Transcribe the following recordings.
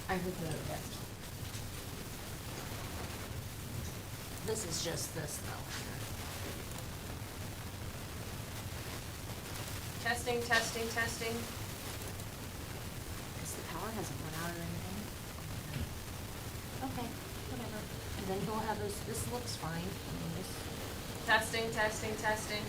I heard the, this is just this though. Testing, testing, testing. Cause the power hasn't run out or anything. Okay, whatever. And then he'll have this looks fine. I mean, this. Testing, testing, testing.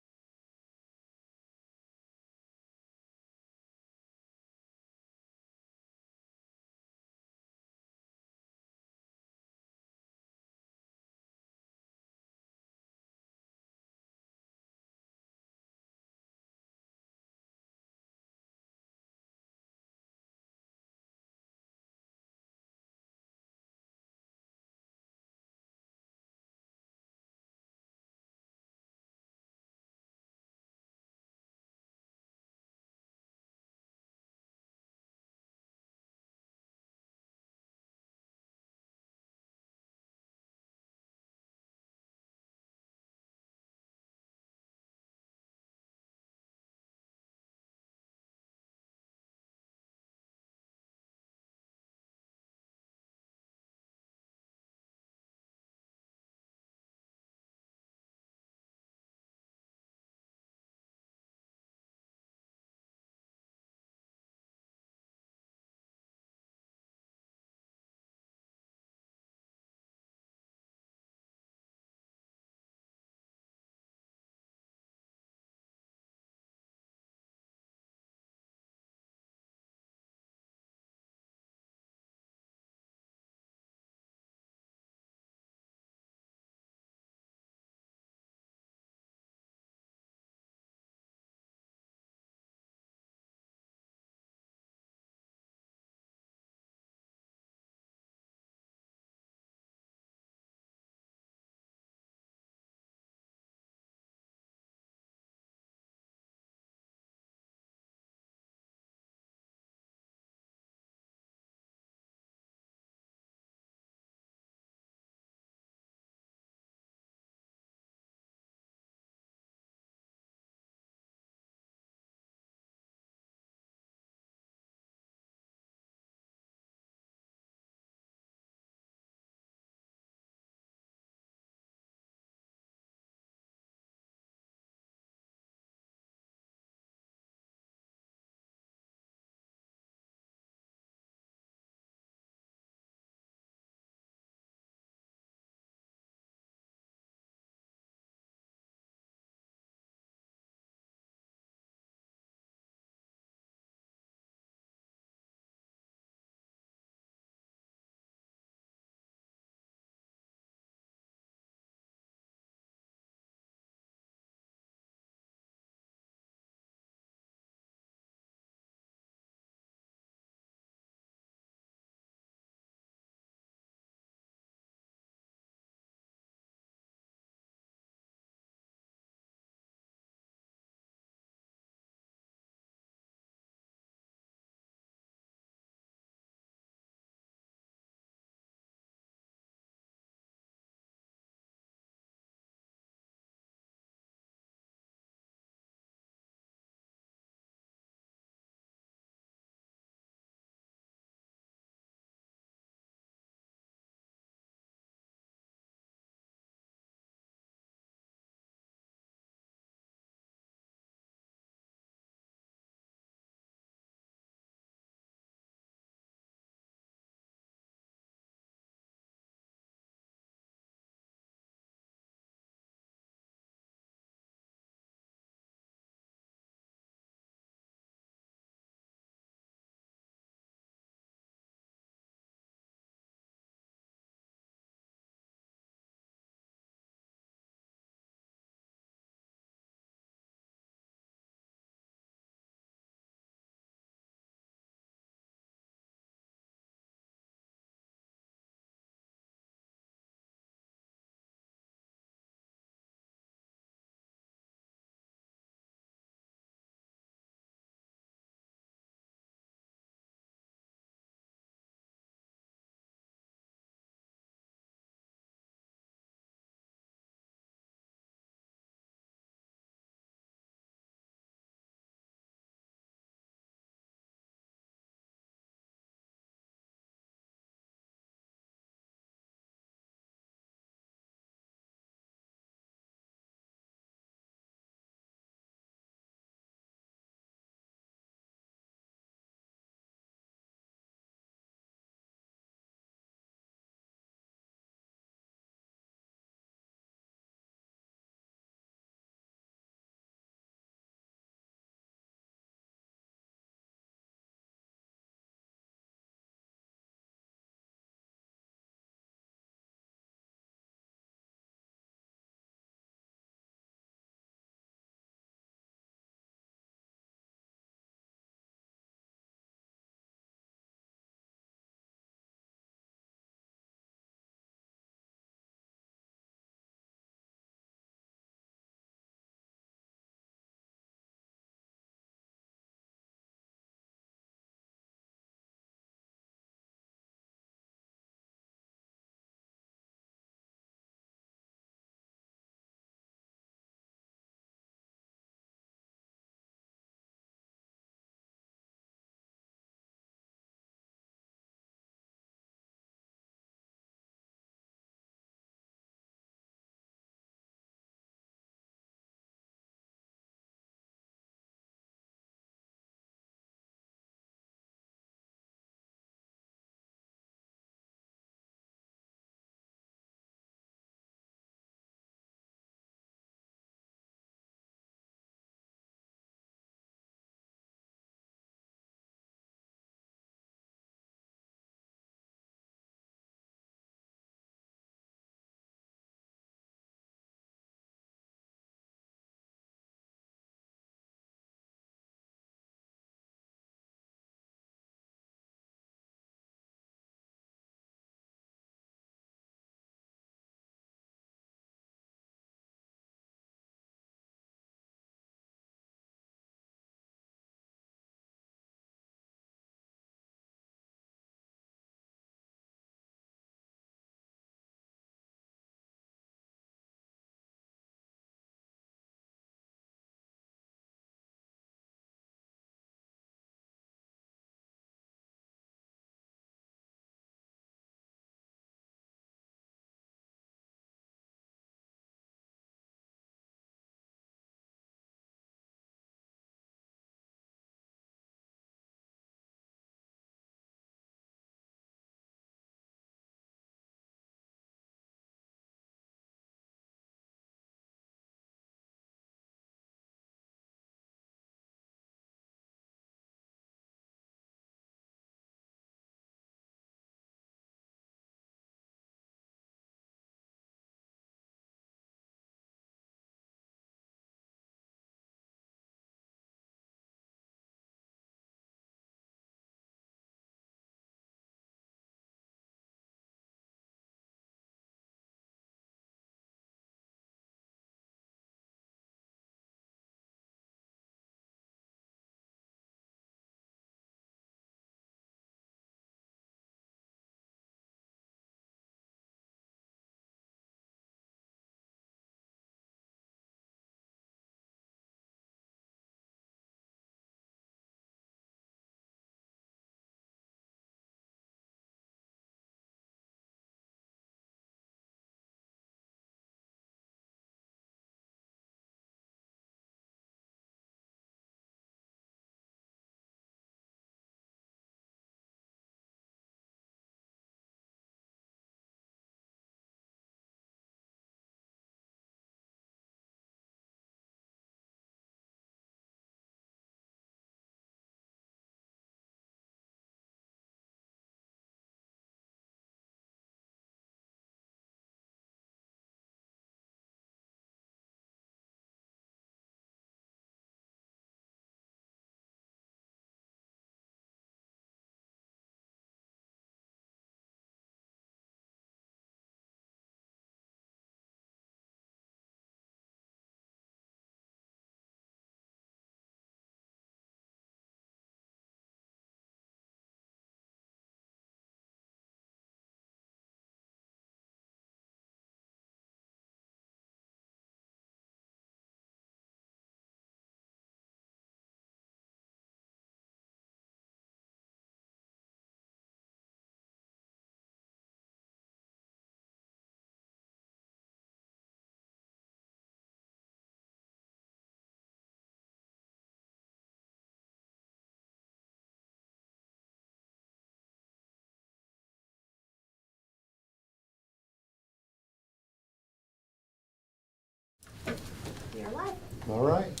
We are live. All right.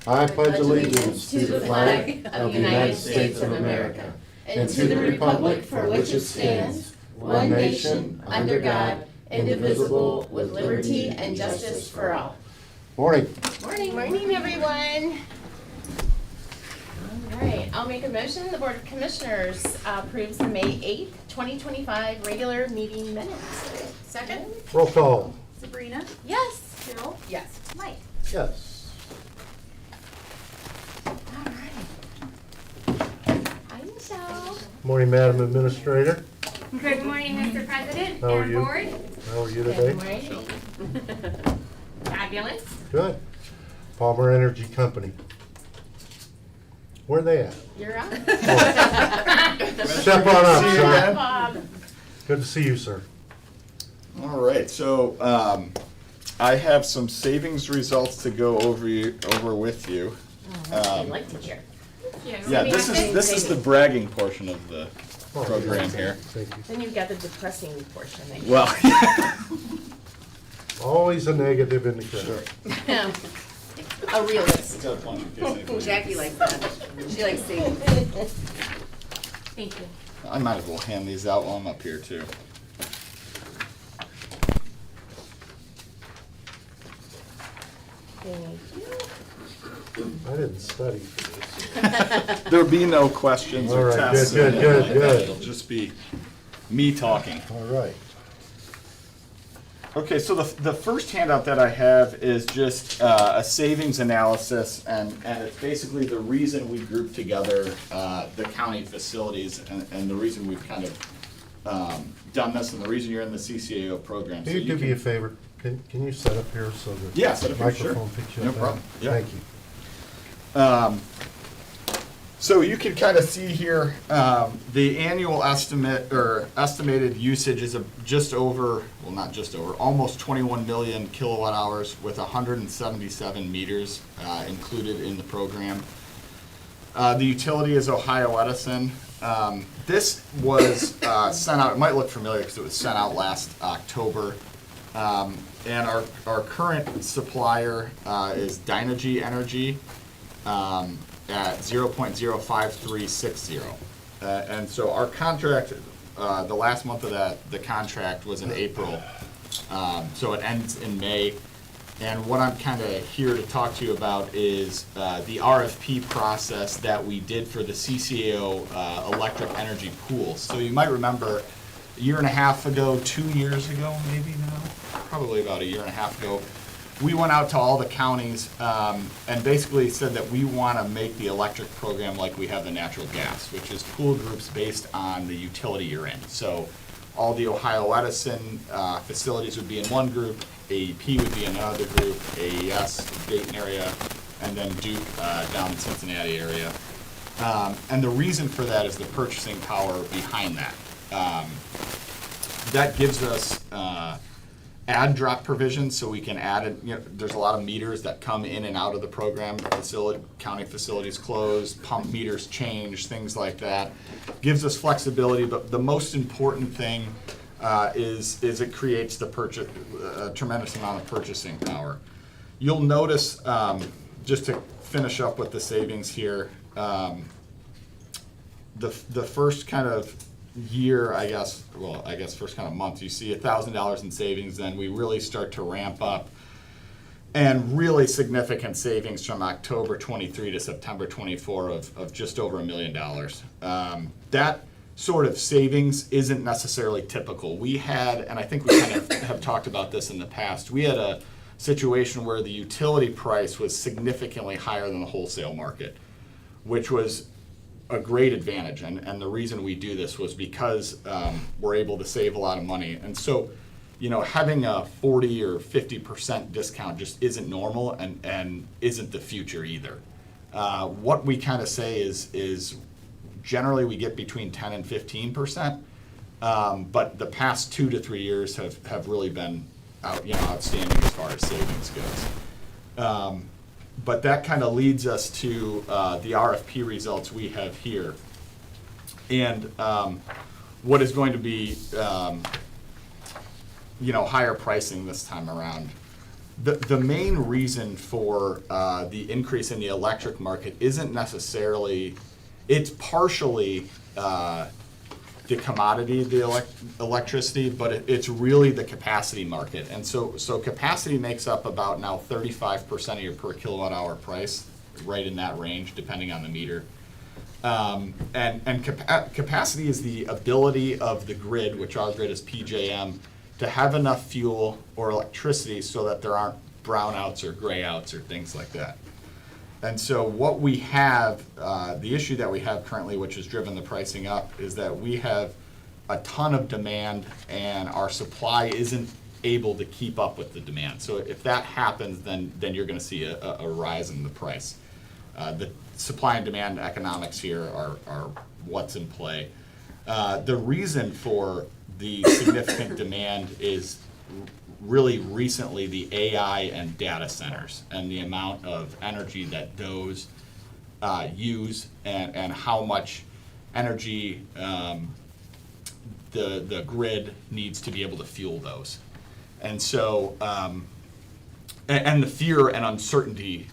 I pledge allegiance to the flag of the United States of America and to the republic for which it stands, one nation, under God, indivisible, with liberty and justice for all. Morning. Morning. Morning, everyone. All right, I'll make a motion. The Board of Commissioners approves the May 8th, 2025 regular meeting minutes. Second? Roll call. Sabrina, Yes. Jill, Yes. Mike. Yes. All right. Hi, Michelle. Morning, Madam Administrator. Good morning, Mr. President How are and you? board. How are you Good today? morning. Fabulous. Good. Palmer Energy Company. Where are they at? You're up. Step on up, See you, sir. man. Bob. Good to see you, sir. All right, so I have some savings results to go over with you. I'd like to hear. Yeah, this is the bragging portion of the Oh, program here. Thank you. Then you've got the depressing portion. That you Well, Always a negative indicator. A realist. Jackie likes that. She likes singing. Thank you. I might as well hand these out while I'm up here too. Thank you. I didn't study for this. There'll be no questions All or right, tests. good, or good, anything good, like that. good. It'll just be me talking. All right. Okay, so the first handout that I have is just a savings analysis, and it's basically the reason we grouped together the county facilities, and the reason we've kind of done this, and the reason you're in the CCAO program. Can So you do me can- a favor? Can you set up here so the Yeah, set up here, sure. microphone picks you No up? problem. Yeah. Thank you. So you can kind of see here, the annual estimate or estimated usage is just over, well, not just over, almost 21 million kilowatt hours with 177 meters included in the program. The utility is Ohio Edison. This was sent out, it might look familiar because it was sent out last October. And our current supplier is Dynegy Energy. At 0.05360. And so our contract, the last month of the contract was in April. So it ends in May. And what I'm kind of here to talk to you about is the RFP process that we did for the CCAO electric energy pools. So you might remember a year and a half ago, 2 years ago maybe now, probably about a year and a half ago, we went out to all the counties and basically said that we want to make the electric program like we have the natural gas, which is pool groups based on the utility you're in. So all the Ohio Edison facilities would be in one group, AEP would be in another group, AES, Dayton area, and then Duke down in Cincinnati area. And the reason for that is the purchasing power behind that. That gives us add drop provisions, so we can add it. There's a lot of meters that come in and out of the program. County facilities closed, pump meters change, things like that. Gives us flexibility, but the most important thing is it creates a tremendous amount of purchasing power. You'll notice, just to finish up with the savings here, the first kind of year, first kind of month, you see $1,000 in savings, then we really start to ramp up, and really significant savings from October 23 to September 24 of just over $1 million. That sort of savings isn't necessarily typical. We had, and I think we kind of have talked about this in the past, we had a situation where the utility price was significantly higher than the wholesale market, which was a great advantage, and the reason we do this was because we're able to save a lot of money. And so, having a 40 or 50% discount just isn't normal and isn't the future either. What we kind of say is generally we get between 10 and 15%, but the past 2 to 3 years have really been outstanding as far as savings goes. But that kind of leads us to the RFP results we have here. And what is going to be higher pricing this time around. The main reason for the increase in the electric market isn't necessarily, it's partially the commodity, the electricity, but it's really the capacity market. And so capacity makes up about now 35% of your per kilowatt hour price, right in that range, depending on the meter. Capacity is the ability of the grid, which our grid is PJM, to have enough fuel or electricity so that there aren't brownouts or grayouts or things like that. And so what we have, the issue that we have currently, which has driven the pricing up, is that we have a ton of demand and our supply isn't able to keep up with the demand. So if that happens, then you're gonna see a rise in the price. The supply and demand economics here are what's in play. The reason for the significant demand is really recently the AI and data centers and the amount of energy that those use and how much energy the grid needs to be able to fuel those. And so, and the fear and uncertainty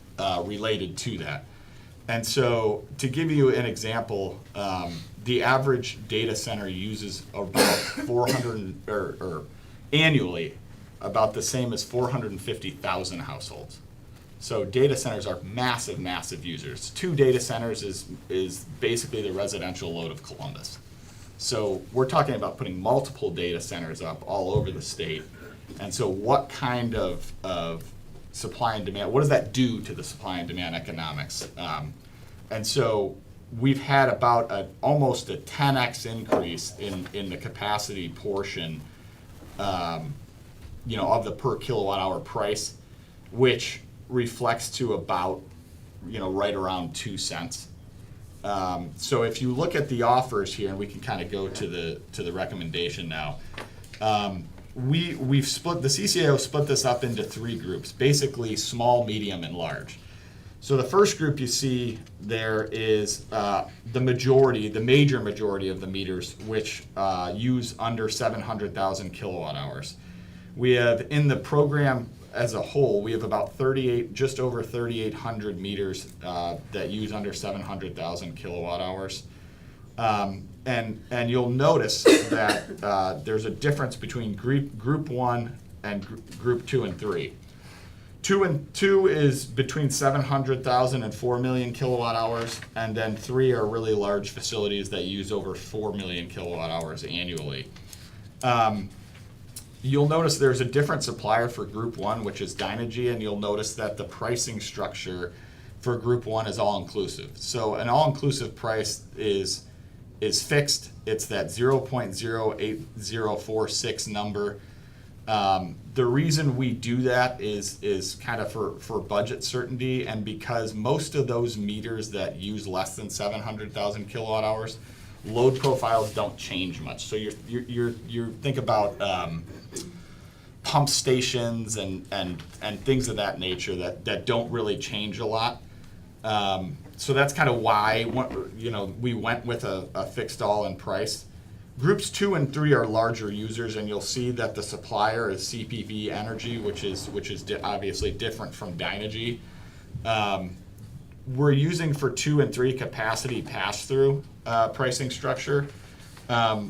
related to that. And so, to give you an example, the average data center uses about 400, or annually, about the same as 450,000 households. So data centers are massive, massive users. 2 data centers is basically the residential load of Columbus. So we're talking about putting multiple data centers up all over the state. And so what kind of supply and demand, what does that do to the supply and demand economics? And so we've had about almost a 10x increase in the capacity portion of the per kilowatt hour price, which reflects to about, right around 2 cents. So if you look at the offers here, and we can kind of go to the recommendation now, we've split, the CCAO split this up into 3 groups, basically small, medium, and large. So the first group you see there is the major majority of the meters, which use under 700,000 kilowatt hours. We have, in the program as a whole, we have about just over 3,800 meters that use under 700,000 kilowatt hours. And you'll notice that there's a difference between group 1 and group 2 and 3. 2 is between 700,000 and 4 million kilowatt hours, and then 3 are really large facilities that use over 4 million kilowatt hours annually. You'll notice there's a different supplier for Group 1, which is Dynegy, and you'll notice that the pricing structure for Group 1 is all-inclusive. So an all-inclusive price is fixed. It's that 0.08046 number. The reason we do that is kind of for budget certainty, and because most of those meters that use less than 700,000 kilowatt hours, load profiles don't change much. So you think about pump stations and things of that nature that don't really change a lot. So that's kind of why we went with a fixed all-in price. Groups 2 and 3 are larger users, and you'll see that the supplier is CPV Energy, which is obviously different from Dynegy. We're using for 2 and 3 capacity pass-through pricing structure,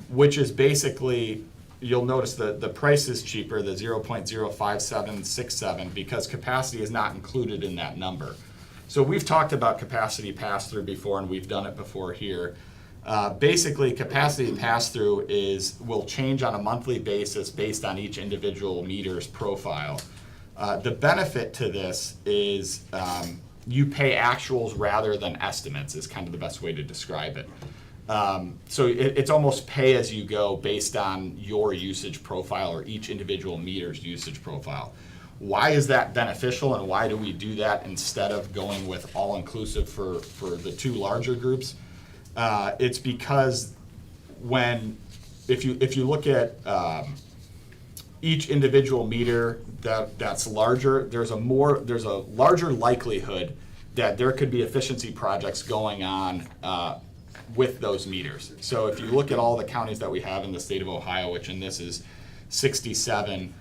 which is basically, you'll notice the price is cheaper, the 0.05767, because capacity is not included in that number. So we've talked about capacity pass-through before, and we've done it before here. Basically, capacity pass-through will change on a monthly basis based on each individual meter's profile. The benefit to this is you pay actuals rather than estimates, is kind of the best way to describe it. So it's almost pay as you go based on your usage profile or each individual meter's usage profile. Why is that beneficial, and why do we do that instead of going with all-inclusive for the 2 larger groups? It's because if you look at each individual meter that's larger, there's a larger likelihood that there could be efficiency projects going on with those meters. So if you look at all the counties that we have in the state of Ohio, which in this is 67,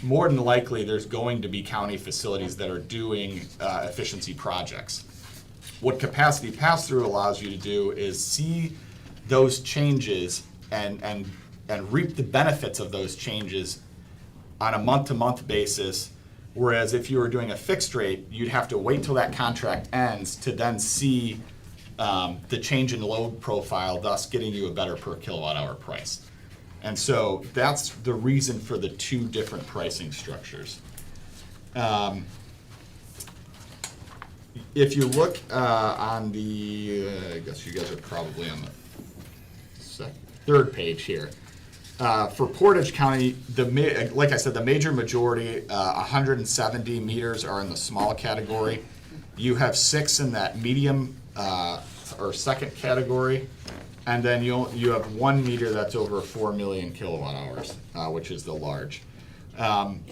more than likely, there's going to be county facilities that are doing efficiency projects. What capacity pass-through allows you to do is see those changes and reap the benefits of those changes on a month-to-month basis, whereas if you were doing a fixed rate, you'd have to wait till that contract ends to then see the change in load profile, thus getting you a better per kilowatt hour price. And so that's the reason for the two different pricing structures. If you look on the, I guess you guys are probably on the third page here. For Portage County, like I said, the major majority, 170 meters are in the small category. You have 6 in that medium or second category, and then you have 1 meter that's over 4 million kilowatt hours, which is the large.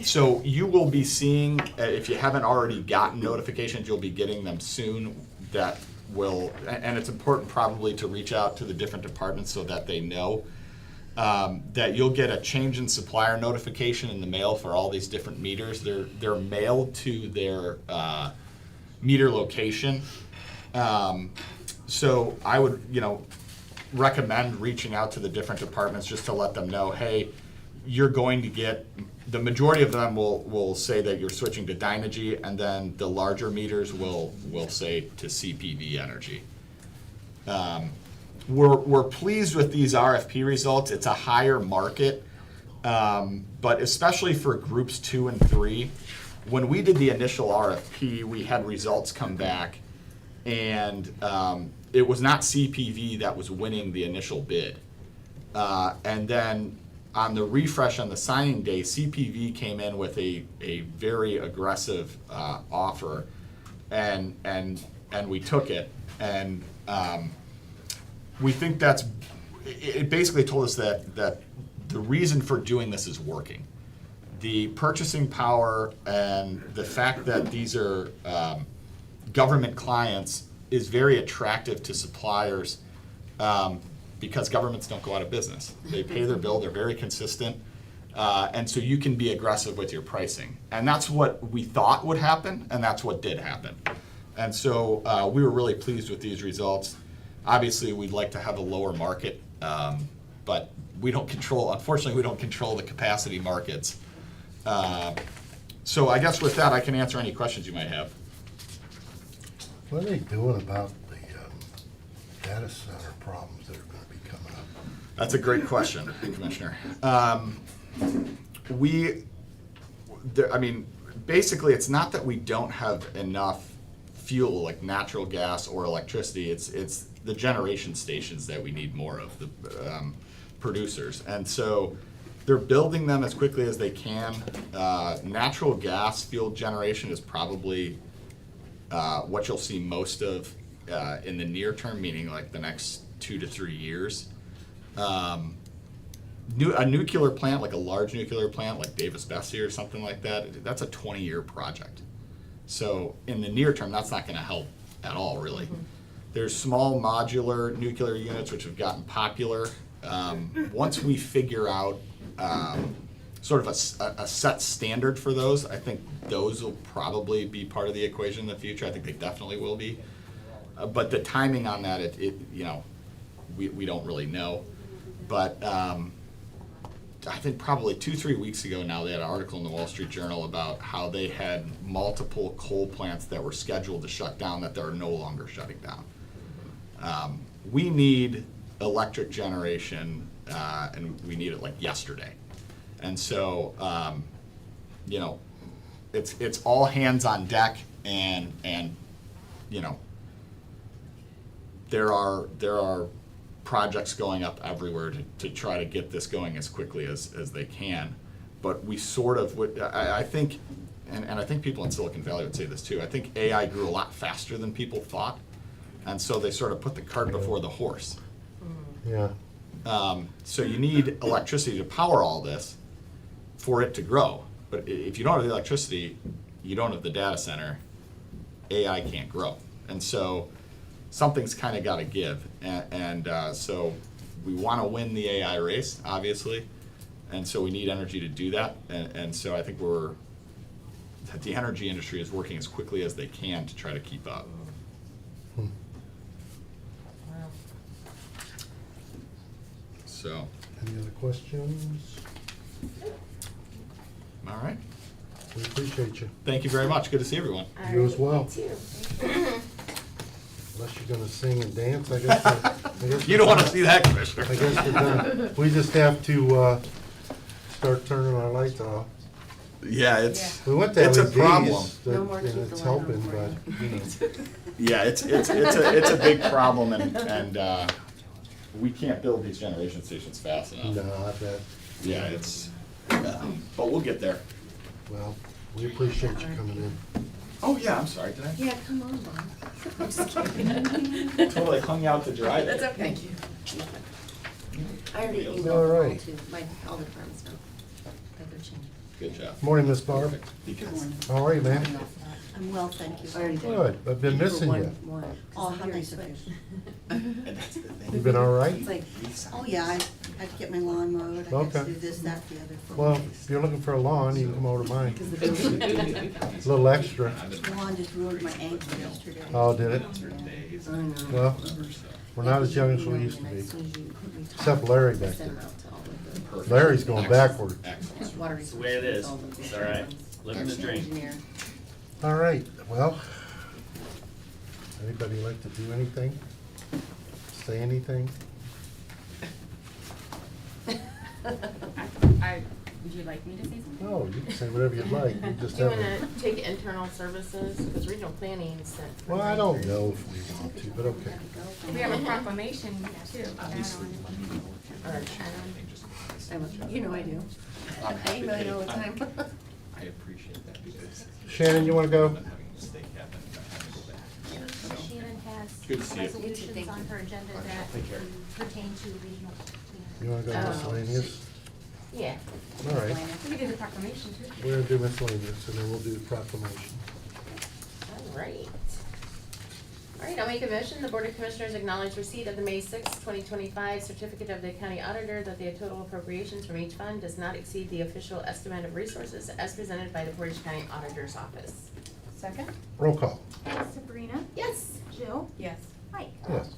So you will be seeing, if you haven't already gotten notifications, you'll be getting them soon. That will, and it's important probably to reach out to the different departments so that they know that you'll get a change in supplier notification in the mail for all these different meters. They're mailed to their meter location. So I would, recommend reaching out to the different departments just to let them know, hey, you're going to get, the majority of them will say that you're switching to Dynegy, and then the larger meters will say to CPV Energy. We're pleased with these RFP results. It's a higher market, but especially for groups 2 and 3, when we did the initial RFP, we had results come back, and it was not CPV that was winning the initial bid. And then on the refresh on the signing day, CPV came in with a very aggressive offer, and we took it, and we think it basically told us that the reason for doing this is working. The purchasing power and the fact that these are government clients is very attractive to suppliers because governments don't go out of business. They pay their bill, they're very consistent, and so you can be aggressive with your pricing. And that's what we thought would happen, and that's what did happen. And so we were really pleased with these results. Obviously, we'd like to have a lower market, but unfortunately, we don't control the capacity markets. So I guess with that, I can answer any questions you might have. What are they doing about the data center problems that are going to be coming up? That's a great question, Commissioner. Basically, it's not that we don't have enough fuel like natural gas or electricity. It's the generation stations that we need more of, the producers. And so they're building them as quickly as they can. Natural gas fueled generation is probably what you'll see most of in the near term, meaning like the next 2 to 3 years. A nuclear plant, like a large nuclear plant like Davis-Besse or something like that, that's a 20-year project. So in the near term, that's not going to help at all, really. Mm-hmm. There's small modular nuclear units which have gotten popular. Once we figure out sort of a set standard for those, I think those will probably be part of the equation in the future. I think they definitely will be. But the timing on that, we don't really know. But I think probably 2-3 weeks ago now, they had an article in the Wall Street Journal about how they had multiple coal plants that were scheduled to shut down that they're no longer shutting down. We need electric generation, and we need it like yesterday. And so, it's all hands on deck, and there are projects going up everywhere to try to get this going as quickly as they can. But we sort of would, I think, and I think people in Silicon Valley would say this too, I think AI grew a lot faster than people thought, and so they sort of put the cart before the horse. Yeah. So you need electricity to power all this for it to grow. But if you don't have the electricity, you don't have the data center, AI can't grow. And so something's kind of got to give. And so we want to win the AI race, obviously. And so we need energy to do that, and so I think that the energy industry is working as quickly as they can to try to keep up. Hmm. So, Any other questions? all right. We appreciate you. Thank you very much. Good to see everyone. You as well. too. Unless you're gonna sing and dance, I guess. You don't want to see that, Commissioner. I guess we're done. We just have to, start turning our lights off. Yeah, it's We went to It's a LEDs, problem. No more and keep the it's light on helping, for you. but, you know. yeah, it's a big problem, and we can't build these generation stations fast enough. No, I bet. Yeah, but we'll get there. Well, we appreciate you coming in. Oh yeah, I'm sorry. Did I Yeah, come on, Mom. I'm just kidding. totally hung you out to dry there? That's okay. I already emailed All them all right. to all the departments now. That they're changing. Good job. Morning, Miss Barb. Perfect. Because How are you, ma'am? I'm well, thank you. I already did. Good. I've been missing you. One. Oh, how nice of you. and that's the thing. You been all right? It's like, Oh, yeah, I had to get my lawn mowed, I had Okay. to do this, that, the other. Well, if you're looking for a lawn, you can come over to mine. because the building. A little extra. The lawn just ruined my ankle yesterday. Oh, did it? I know. Well, we're not as young as we used to be. Except Larry back Send them there. out to all of the Larry's going backward. Excellent. water It's the way it is. resources, It's all right. Living the dream. engineer. All right, well, anybody like to do anything? Say anything? Would you like me to say something? No, you can say whatever you'd like. You just Do you have wanna a, take internal services, because regional planning sent. well, I don't know if we want to, but okay. We have a proclamation too. You know I do. I email you all the time. I appreciate that because Shannon, you wanna go? having a mistake happen, I have to go back. Shannon has Good to see you. resolutions on her agenda that Take care. pertain to regional You wanna go Oh. miscellaneous? Yeah. All right, We could do the proclamation too. we're gonna do miscellaneous, and then we'll do the proclamation. All right. All right, I'll make a motion, the Board of Commissioners acknowledge receipt of the May sixth, 2025 certificate of the county auditor that the total appropriations from each fund does not exceed the official estimate of resources as presented by the Portage County Auditor's Office. Second? Roll call. Sabrina, Yes. Jill, Yes. Mike. Yes.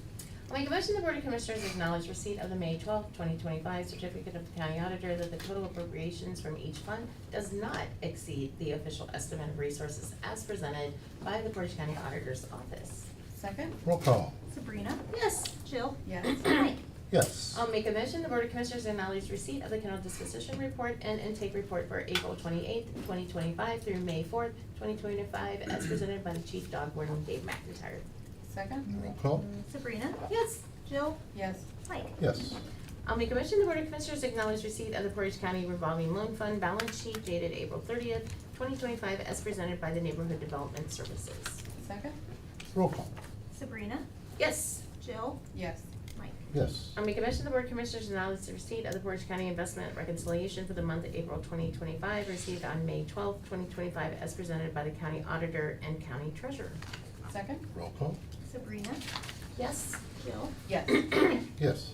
I'll make a motion, the Board of Commissioners acknowledge receipt of the May twelfth, 2025 certificate of the county auditor that the total appropriations from each fund does not exceed the official estimate of resources as presented by the Portage County Auditor's Office. Second? Roll call. Sabrina, Yes. Jill, Yes. Mike. Yes. I'll make a motion, the Board of Commissioners acknowledge receipt of the kennel disposition report and intake report for April 28th, 2025 through May 4th, 2025 as presented by the Chief Dog Warden Dave McIntyre. Second? Roll call. Sabrina, Yes. Jill, Yes. Mike. Yes. I'll make a motion, the Board of Commissioners acknowledge receipt of the Portage County revolving loan fund balance sheet dated April 30th, 2025 as presented by the Neighborhood Development Services. Second? Roll call. Sabrina, Yes. Jill, Yes. Mike. Yes. I'll make a motion, the Board of Commissioners acknowledge the receipt of the Portage County Investment Reconciliation for the month of April 2025 received on May 12th, 2025 as presented by the County Auditor and County Treasurer. Second? Roll call. Sabrina, Yes. Jill, Yes. Yes.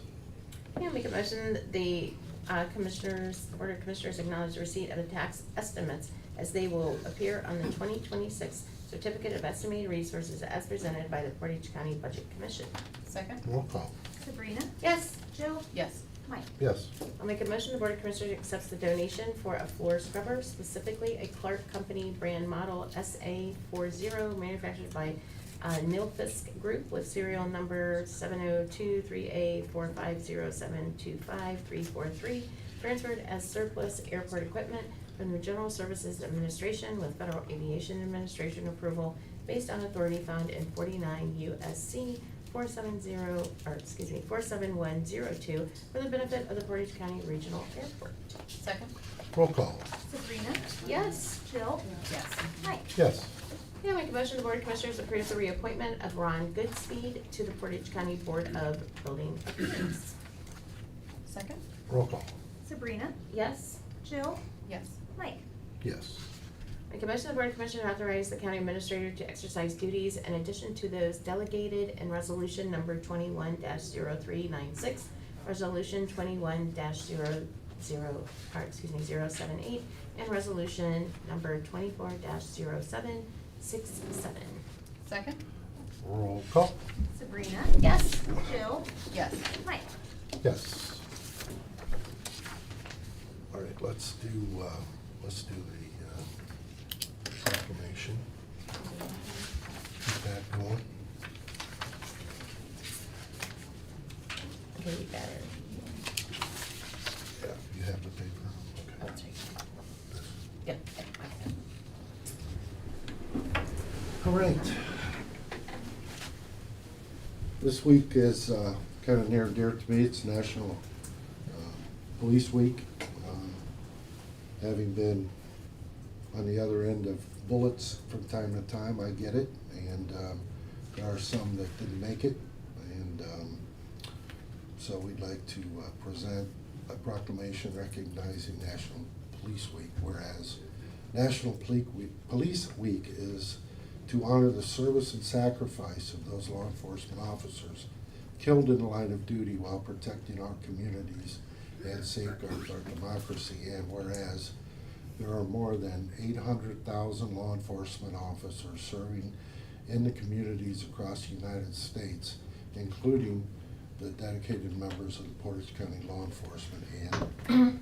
Yeah, make a motion, that the the Board of Commissioners acknowledge the receipt of the tax estimates as they will appear on the 2026 Certificate of Estimated Resources as presented by the Portage County Budget Commission. Second? Roll call. Sabrina, Yes. Jill, Yes. Mike. Yes. I'll make a motion, the Board of Commissioners accepts the donation for a floor scrubber, specifically a Clark Company brand model SA40 manufactured by Nilfisk Group with serial number 702-3A450725343, transferred as surplus airport equipment from the General Services Administration with Federal Aviation Administration approval based on authority found in 49 USC 47102 for the benefit of the Portage County Regional Airport. Second? Roll call. Sabrina, Yes. Jill, Yes. Mike. Yes. Yeah, make a motion, the Board of Commissioners approves the reappointment of Ron Goodspeed to the Portage County Board of Building Appeals. Second? Roll call. Sabrina, Yes. Jill, Yes. Mike. Yes. Make a motion, the Board of Commissioners authorize the county administrator to exercise duties in addition to those delegated in resolution number 21-0396, resolution 21-0397, 078, and resolution number 24-0767. Second? Roll call. Sabrina? Yes. Jill? Yes. Mike? Yes. All right, let's do the proclamation. Keep that going. Okay, you got it. Yeah, you have the paper? Oh, Okay. that's right. Yep. All right. This week is kind of near and dear to me. It's National Police Week. Having been on the other end of bullets from time to time, I get it. And there are some that didn't make it. And so we'd like to present a proclamation recognizing National Police Week, whereas National Police Week is to honor the service and sacrifice of those law enforcement officers killed in the line of duty while protecting our communities and safeguard our democracy. And whereas there are more than 800,000 law enforcement officers serving in the communities across the United States, including the dedicated members of the Portage County Law Enforcement. And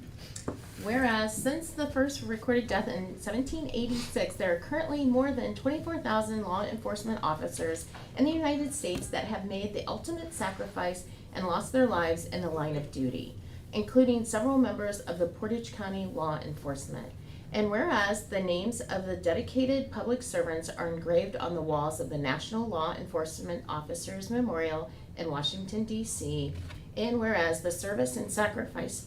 Whereas since the first recorded death in 1786, there are currently more than 24,000 law enforcement officers in the United States that have made the ultimate sacrifice and lost their lives in the line of duty, including several members of the Portage County Law Enforcement. And whereas the names of the dedicated public servants are engraved on the walls of the National Law Enforcement Officers Memorial in Washington, D.C., and whereas the service and sacrifice,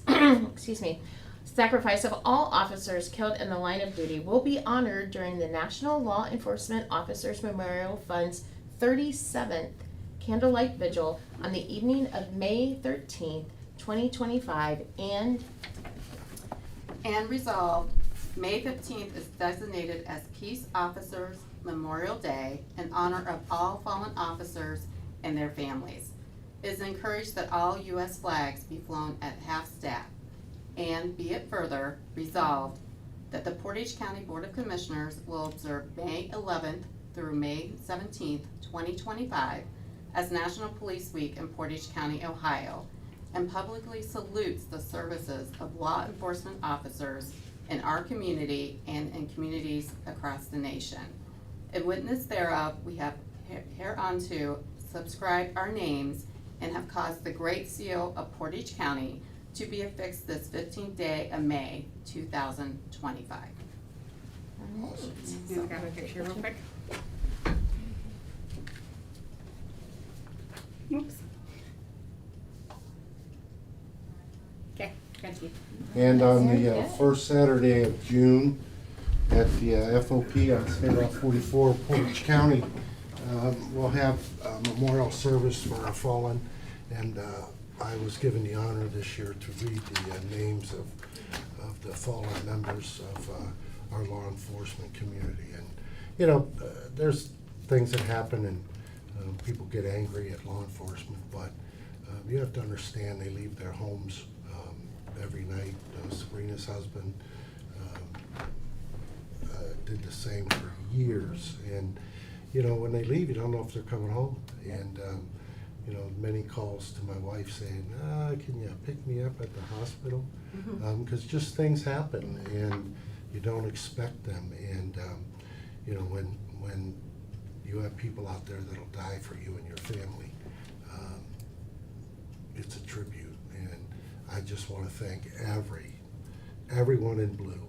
sacrifice of all officers killed in the line of duty will be honored during the National Law Enforcement Officers Memorial Fund's 37th Candlelight Vigil on the evening of May 13th, 2025, And resolved, May 15th is designated as Peace Officers Memorial Day in honor of all fallen officers and their families. It is encouraged that all U.S. flags be flown at half-staff. And be it further resolved that the Portage County Board of Commissioners will observe May 11th through May 17th, 2025 as National Police Week in Portage County, Ohio, and publicly salutes the services of law enforcement officers in our community and in communities across the nation. In witness thereof, we have hereunto subscribed our names and have caused the great seal of Portage County to be affixed this 15th day of May, 2025. awesome. You grab a picture real quick. Oops. Okay, got you. And on the Very good. first Saturday of June at the FOP on State Route 44, Portage County, we'll have a memorial service for our fallen. And I was given the honor this year to read the names of the fallen members of our law enforcement community. And, you know, there's things that happen and people get angry at law enforcement, but you have to understand they leave their homes every night. Sabrina's husband did the same for years. And, you know, when they leave, you don't know if they're coming home. And, you know, many calls to my wife saying, can you pick me up at the hospital? Because just things happen and you don't expect them. And, you know, when you have people out there that'll die for you and your family, it's a tribute. And I just want to thank everyone in blue,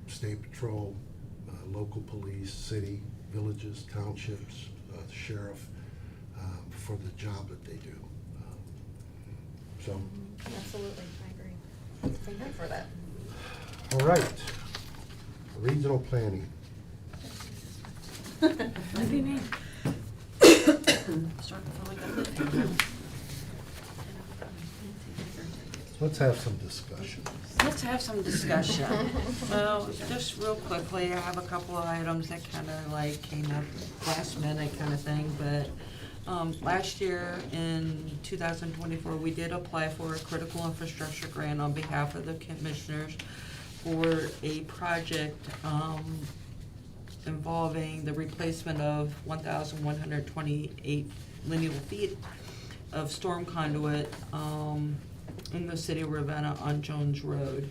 State Patrol, local police, city, villages, townships, the sheriff, for the job that they do. So, Absolutely, I agree. Thank you for that. all right, regional planning. That'd be me. Let's have some discussion. Let's have some discussion. Well, just real quickly, I have a couple of items that kind of like came up last minute kind of thing, but Last year, in 2024, we did apply for a critical infrastructure grant on behalf of the commissioners for a project involving the replacement of 1,128 lineal feet of storm conduit in the city of Ravenna on Jones Road.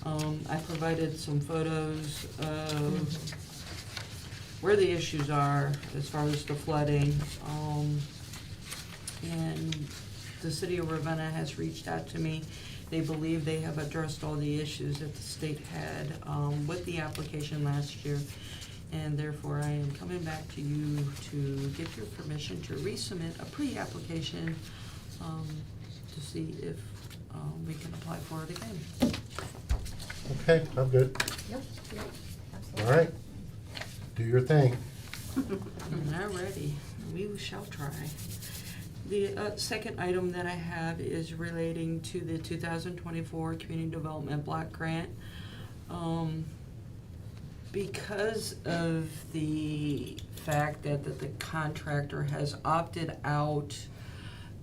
I provided some photos of where the issues are as far as the flooding. And the city of Ravenna has reached out to me. They believe they have addressed all the issues that the state had with the application last year. And therefore, I am coming back to you to get your permission to resubmit a pre-application to see if we can apply for it again. Okay, I'm good. Yep, yep, All absolutely. right. Do your thing. Alrighty, we shall try. The second item that I have is relating to the 2024 Community Development Block Grant. Because of the fact that the contractor has opted out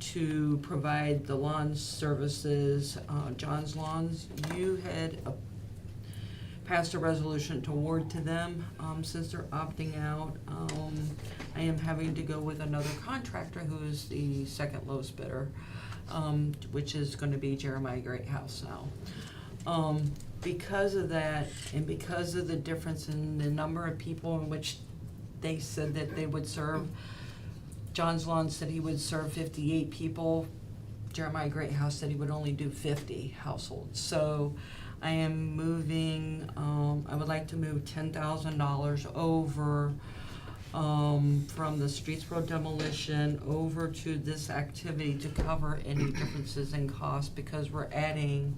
to provide the lawn services, John's Lawns, you had passed a resolution to award to them. Since they're opting out, I am having to go with another contractor who is the second lowest bidder, which is gonna be Jeremiah Greathouse now. Because of that, and because of the difference in the number of people in which they said that they would serve, John's Lawn said he would serve 58 people. Jeremiah Greathouse said he would only do 50 households. So I am moving, I would like to move $10,000 over from the Streets Road demolition over to this activity to cover any differences in cost, because we're adding,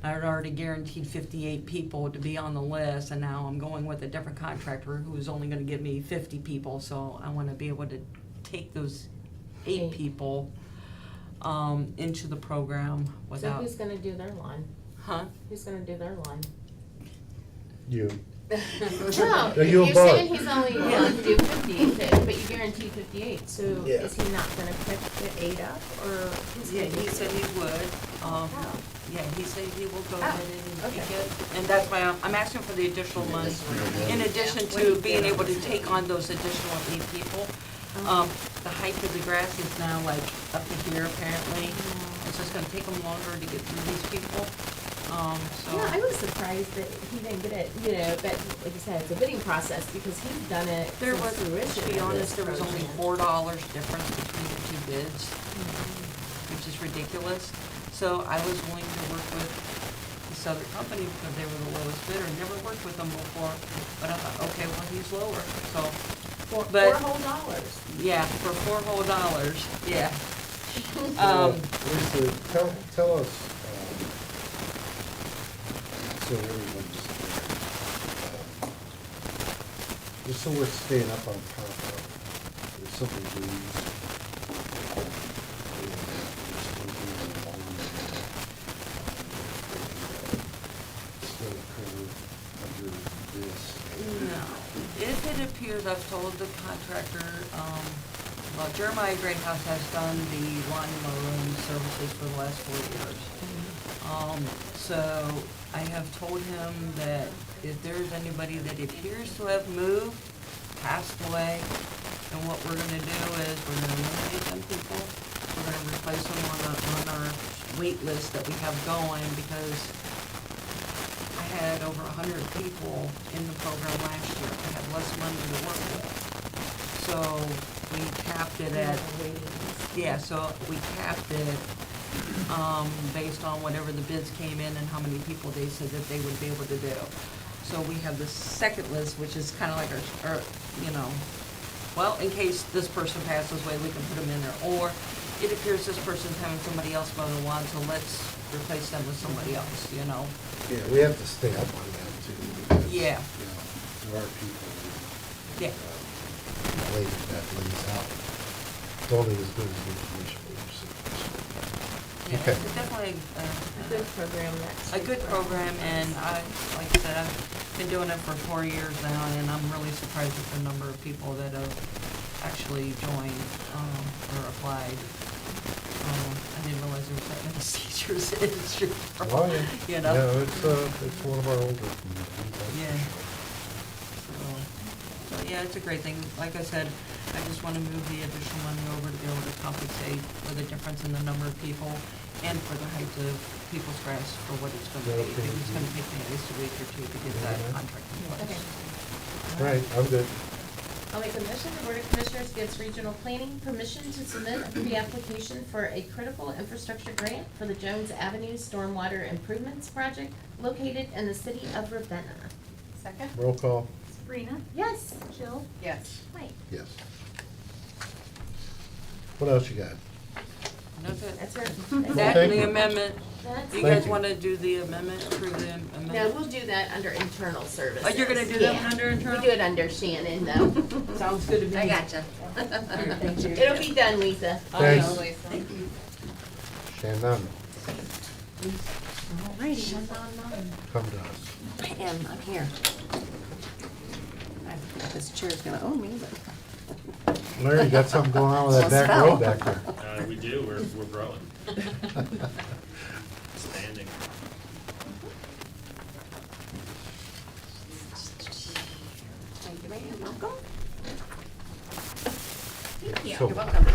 I had already guaranteed 58 people to be on the list, and now I'm going with a different contractor who is only gonna give me 50 people, so I wanna be able to take those 8 people into the program So without. who's gonna do their lawn? Huh? Who's gonna do their lawn? You. No, Are you you're above? saying he's only willing to do 50, but you guaranteed 58, so Yeah. is he not gonna pick the 8 up, or? who's Yeah, gonna he do said it? he would. Oh. Yeah, he said he will go Oh, ahead and okay. take it, and that's why I'm asking for the additional money. In addition to being able to take on those additional 8 people. The height of the grass is now like up to here apparently, and so it's gonna take them longer to get through these people, so. Yeah, I was surprised that he didn't get it, you know, but like you said, it's a bidding process, because he's done it There since was, fruition to be of honest, this there was only program. $4 difference between the 2 bids, which is ridiculous. So I was willing to work with this other company because they were the lowest bidder. Never worked with them before, but I thought, okay, well, he's lower, so. Four but- whole dollars. Yeah, for $4 whole, yeah. Lisa, tell us, so everyone's, just so we're staying up on top of, there's something to use. Still occur under this. No, if it appears, I've told the contractor, well, Jeremiah Greathouse has done the lawn mowing services for the last 4 years. So I have told him that if there's anybody that appears to have moved, passed away, then what we're gonna do is we're gonna eliminate them people. We're gonna replace them on our wait list that we have going, because I had over 100 people in the program last year. I had less money to work with. So we capped it at, yeah, so we capped it, based on whatever the bids came in and how many people they said that they would be able to do. So we have the second list, which is kind of like our, you know, well, in case this person passes away, we can put them in there. Or it appears this person's having somebody else mow the lawn, so let's replace them with somebody else, you know? Yeah, we have to stay up on that too, because, Yeah. you know, there are people who, Yeah. that lays out. It's only as good as the information we receive. Yeah, Okay. it's definitely A good program, that's. a good program, and like I said, I've been doing it for 4 years now, and I'm really surprised at the number of people that have actually joined, or applied. I didn't realize there was that many teachers in industry. Oh, yeah. You know? Yeah, it's one of our older communities. that's for Yeah. sure. So, yeah, it's a great thing. Like I said, I just want to move the additional money over to be able to compensate for the difference in the number of people and for the height of people's grass for what it's going to be. I think it's going to take me at least a week or two to get that Yeah. contract in place. Right, I'm good. I'll make a motion, the Board of Commissioners gives Regional Planning permission to submit a pre-application for a critical infrastructure grant for the Jones Avenue Stormwater Improvements Project located in the city of Ravenna. Second? Roll call. Sabrina? Yes. Jill? Yes. Mike? Yes. What else you got? That's it. That's it. Well, That thank and the you. amendment. That's You Thank guys you. want to do the amendment, approve the amendment? No, we'll do that under internal services. Oh, you're gonna do that one Yeah. under internal? We do it under Shannon, though. Sounds good to me. I gotcha. Thank you. It'll be done, Lisa. Thanks. Thank you. Shannon, Alrighty. come to us. I am, I'm here. I think this chair's gonna own me, but. Larry, you got something going on with that Almost back fell. row back there? We do, we're growing. Standing. Thank you, ma'am. Welcome. So- You're welcome.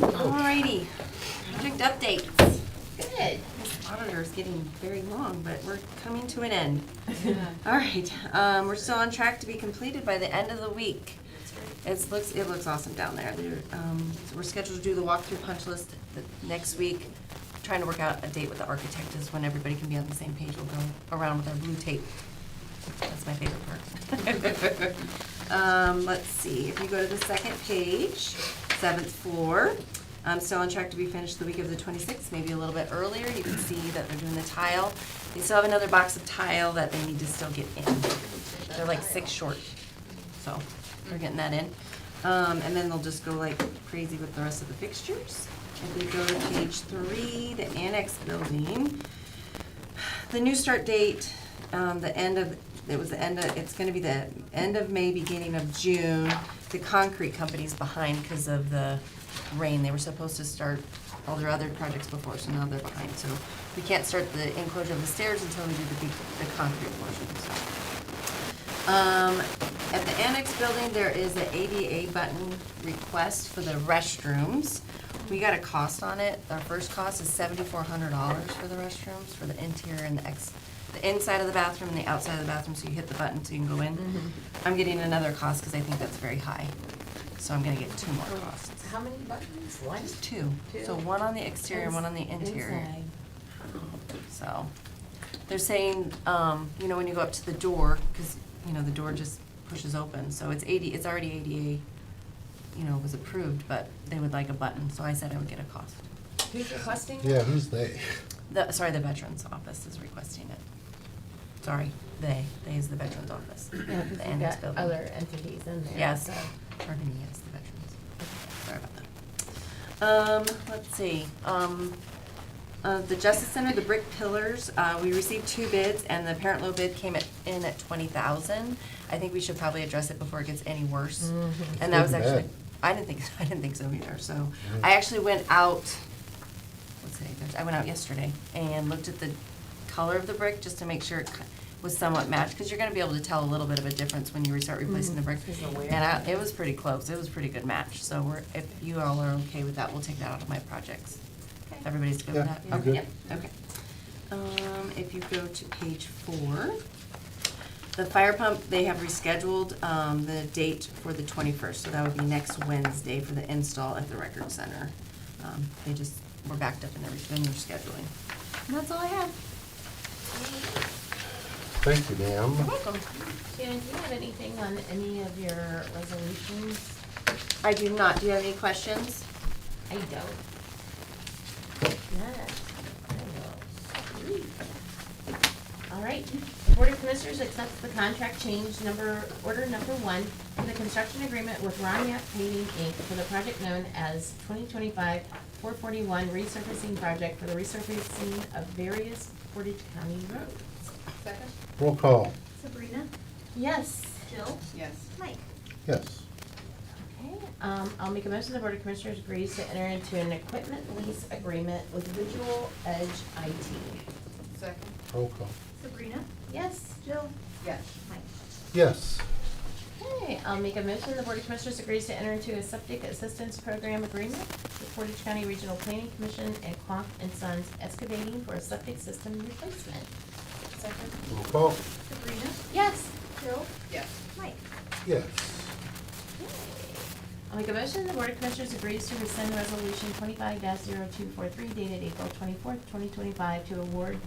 Alrighty, project updates. Good. This auditor is getting very long, but we're coming to an end. All right, we're still on track to be completed by the end of the week. It looks awesome down there. So we're scheduled to do the walkthrough punch list next week. Trying to work out a date with the architect is when everybody can be on the same page. We'll go around with our blue tape. That's my favorite part. Let's see, if you go to the second page, 7th floor, still on track to be finished the week of the 26th, maybe a little bit earlier. You can see that they're doing the tile. They still have another box of tile that they need to still get in. They're like 6 short, so they're getting that in. And then they'll just go like crazy with the rest of the fixtures. If we go to page 3, the annex building, the new start date, it's gonna be the end of May, beginning of June. The concrete company's behind because of the rain. They were supposed to start all their other projects before, so now they're behind. So we can't start the enclosure of the stairs until we do the concrete portion, so. At the annex building, there is an ADA button request for the restrooms. We got a cost on it. Our first cost is $7,400 for the restrooms, for the interior and the inside of the bathroom and the outside of the bathroom, so you hit the button so you can go in. I'm getting another cost because I think that's very high. So I'm gonna get 2 more costs. How many buttons? One? 2. So 1 on the exterior and 1 on the interior. Inside. So, they're saying, when you go up to the door, because, the door just pushes open, so it's already ADA, was approved, but they would like a button, so I said I would get a cost. Who's requesting? Yeah, who's they? The Veterans Office is requesting it. Sorry, they is the Veterans Office. Yeah, The because annex you've got building. other entities in there. Yes, so. pardon me, yes, the Veterans. Sorry about that. Let's see, the Justice Center, the brick pillars, we received 2 bids, and the parent low bid came in at $20,000. I think we should probably address it before it gets any worse. And that was Pretty actually, bad. I didn't think so either, so, I actually went out, I went out yesterday and looked at the color of the brick, just to make sure it was somewhat matched, because you're gonna be able to tell a little bit of a difference when you start replacing the brick. And it was pretty close, it was a pretty good match, so if you all are okay with that, we'll take that out of my projects. Everybody's good with Yeah, that? I'm Okay, good. yep, okay. If you go to page 4, the fire pump, they have rescheduled, the date for the 21st, so that would be next Wednesday for the install at the Record Center. They just were backed up in their scheduling. And that's all I have. Thank you, ma'am. You're welcome. Shannon, do you have anything on any of your resolutions? I do not. Do you have any questions? I don't. Yes, I will. All right, the Board of Commissioners accepts the contract change order number 1 for the construction agreement with Ron Yap Painting, Inc. for the project known as 2025-441 resurfacing project for the resurfacing of various Portage County roads. Second? Roll call. Sabrina? Yes. Jill? Yes. Mike? Yes. Okay, I'll make a motion, the Board of Commissioners agrees to enter into an equipment lease agreement with Visual Edge IT. Second. Roll call. Sabrina? Yes. Jill? Yes. Mike? Yes. Okay, I'll make a motion, the Board of Commissioners agrees to enter into a septic assistance program agreement with Portage County Regional Planning Commission and Quank and Sons Excavating for a septic system replacement. Second. Roll call. Sabrina? Yes. Jill? Yes. Mike? Yes. I'll make a motion, the Board of Commissioners agrees to rescind Resolution 25-0243 dated April 24th, 2025 to award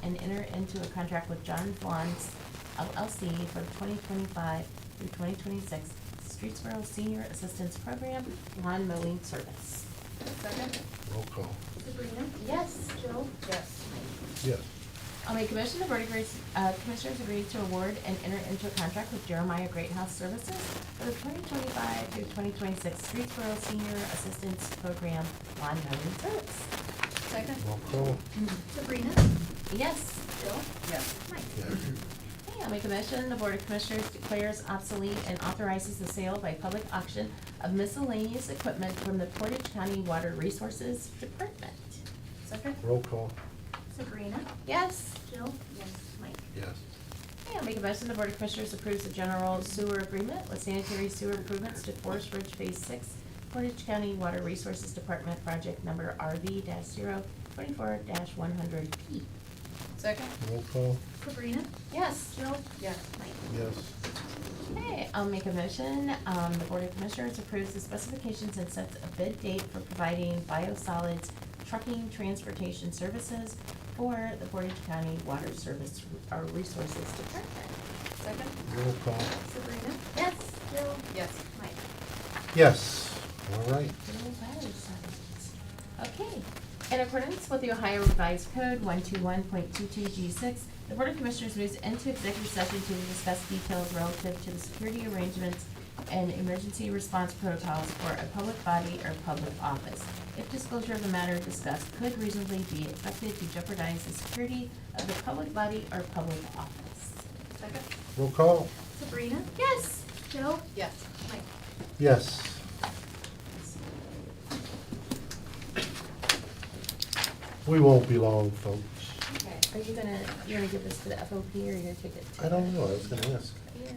and enter into a contract with John Flons LLC for the 2025 through 2026 Streetsboro Senior Assistance Program lawn mowing service. Second. Roll call. Sabrina? Yes. Jill? Yes. Mike? Yes. I'll make a motion, the Board of Commissioners agrees to award and enter into a contract with Jeremiah Greathouse Services for the 2025 through 2026 Streetsboro Senior Assistance Program lawn mowing service. Second. Roll call. Sabrina? Yes. Jill? Yes. Mike? Yes. Okay, I'll make a motion, the Board of Commissioners declares obsolete and authorizes the sale by public auction of miscellaneous equipment from the Portage County Water Resources Department. Second. Roll call. Sabrina? Yes. Jill? Yes. Mike? Yes. Okay, I'll make a motion, the Board of Commissioners approves the general sewer agreement with sanitary sewer improvements to Forest Ridge Phase 6, Portage County Water Resources Department, project number RV-024-100P. Second. Roll call. Sabrina? Yes. Jill? Yes. Mike? Yes. Okay, I'll make a motion, the Board of Commissioners approves the specifications and sets a bid date for providing biosolids trucking transportation services for the Portage County Water Service, or Resources Department. Second. Roll call. Sabrina? Yes. Jill? Yes. Mike? Yes. All right. Okay, in accordance with the Ohio Revised Code 121.22G6, the Board of Commissioners moves into executive session to discuss details relative to the security arrangements and emergency response protocols for a public body or public office. If disclosure of the matter discussed could reasonably be expected to jeopardize the security of the public body or public office. Second. Roll call. Sabrina? Yes. Jill? Yes. Mike? Yes. We won't be long, folks. Okay, are you gonna give this to the FOP or are you gonna take it to? I don't know, I was gonna ask. Yeah.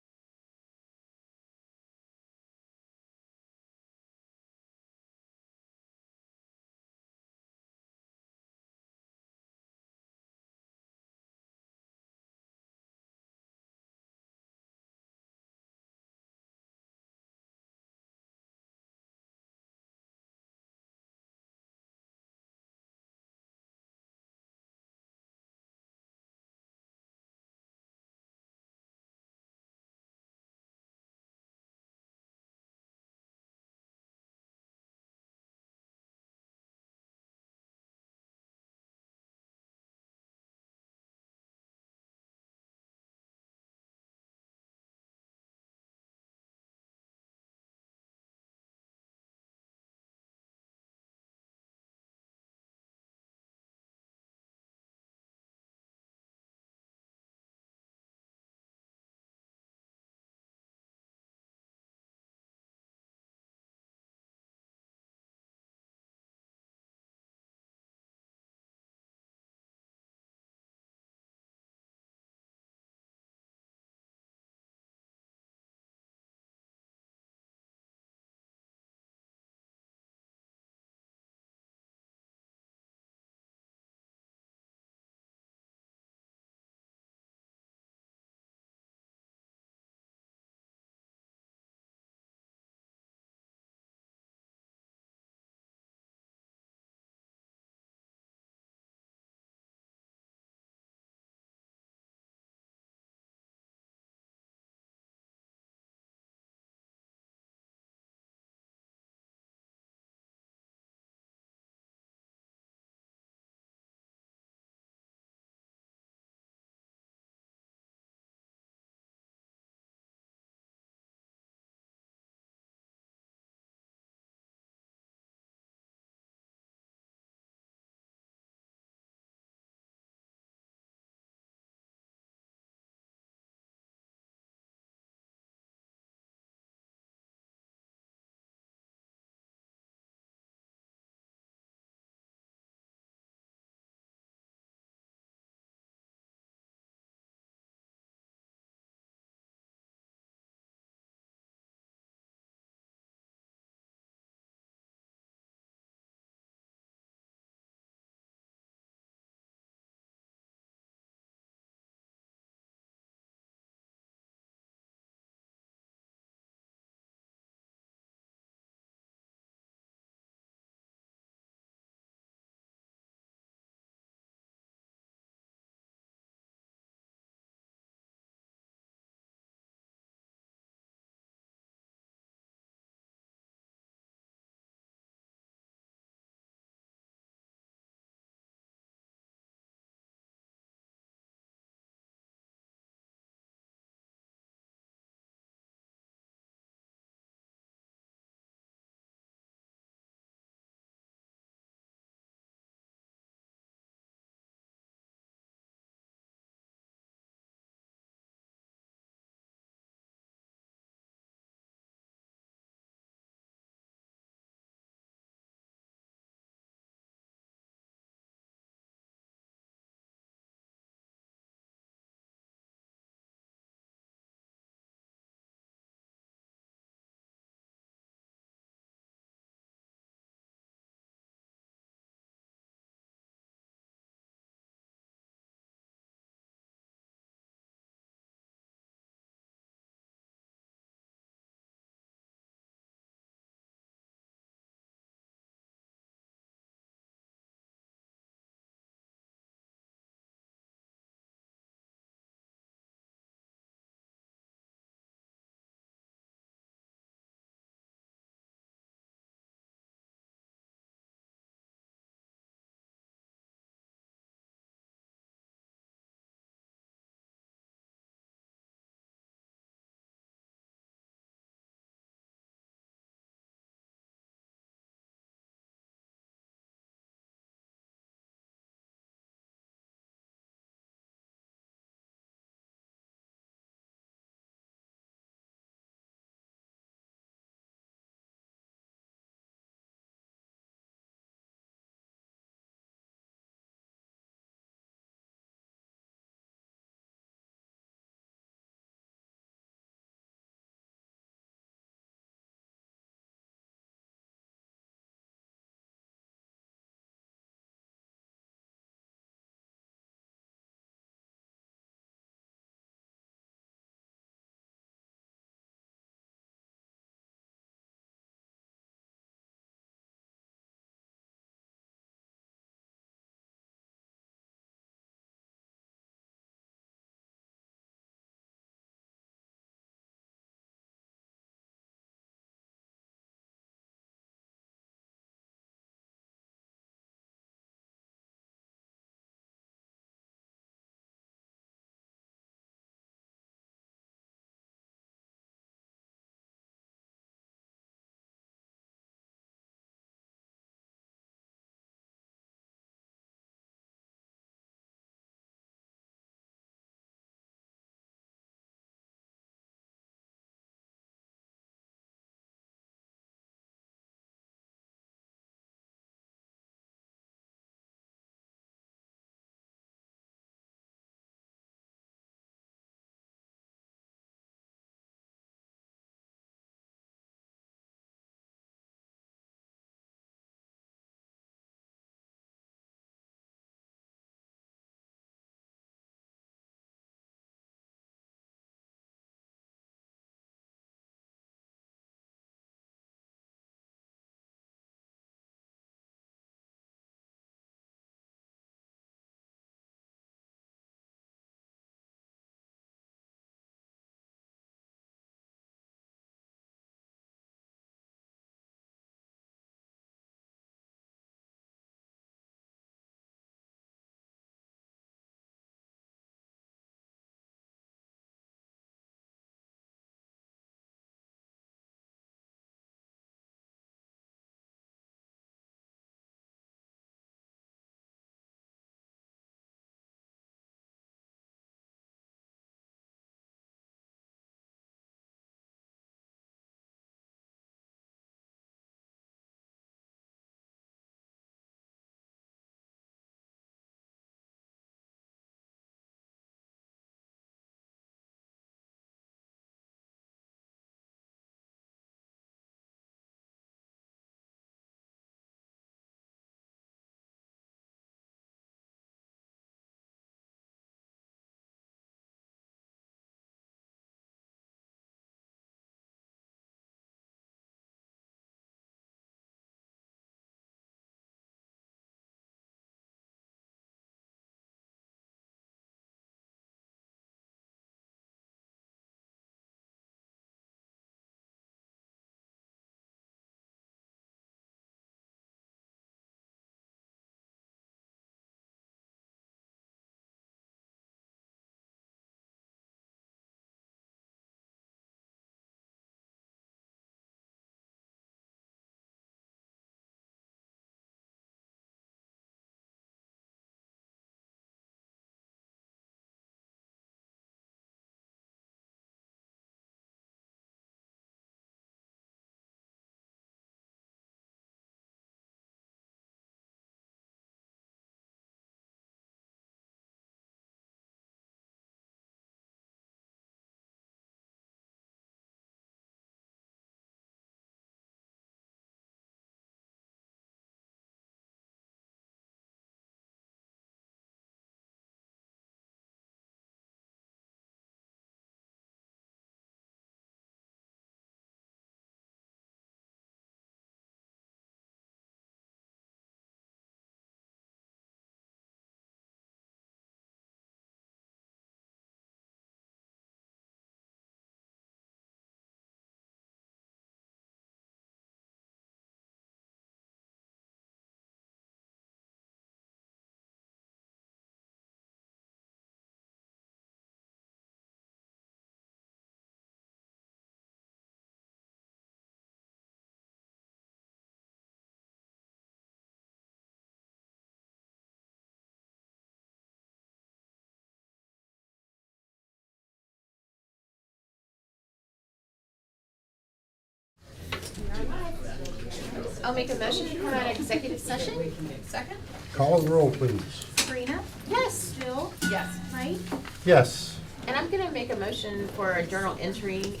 I'll make a motion to come out of executive session. Second? Call the roll, please. Sabrina? Yes. Jill? Yes. Mike? Yes. And I'm gonna make a motion for a journal entry,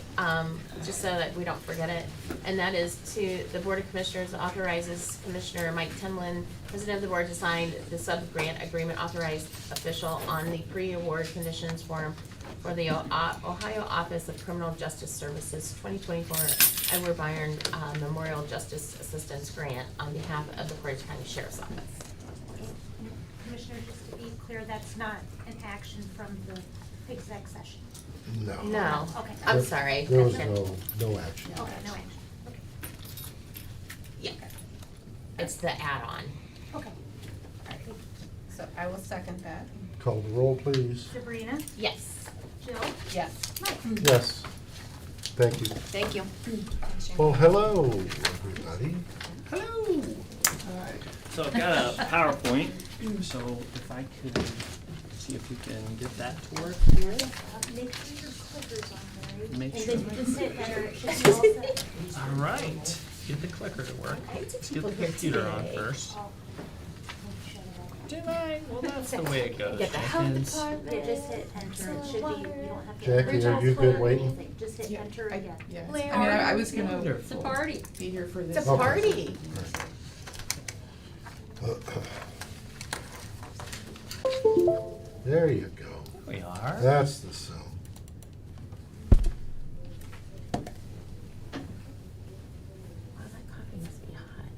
just so that we don't forget it. And that is to, the Board of Commissioners authorizes Commissioner Mike Timlin, President of the Board, to sign the sub-grant agreement authorized official on the pre-award conditions form for the Ohio Office of Criminal Justice Services 2024 Edward Byron Memorial Justice Assistance Grant on behalf of the Portage County Sheriff's Office. Commissioner, just to be clear, that's not an action from the exec session. No. No, Okay. I'm sorry. There was no action. Okay, no action. Okay. Yeah, it's the add-on. Okay. So I will second that. Call the roll, please. Sabrina? Yes. Jill? Yes. Mike? Yes. Thank you. Thank you. Well, hello, everybody. Hello. So I've got a PowerPoint, so if I could see if we can get that to work here. Make sure your clicker's on there. Make And sure then my- just hit enter, it should be all set. All right, get the clicker to work. Get the here computer on today. first. Oh, shut it off. Did I? Well, that's the way it goes. Get the health Jenkins. department. Yeah, just hit enter, it should be, you don't have to. Jackie, are you good waiting? Just hit enter again. Yes. I mean, I was gonna Wonderful. be here for this. It's a Okay. party. There you go. There we are. That's the sound. Wow, that coffee must be hot.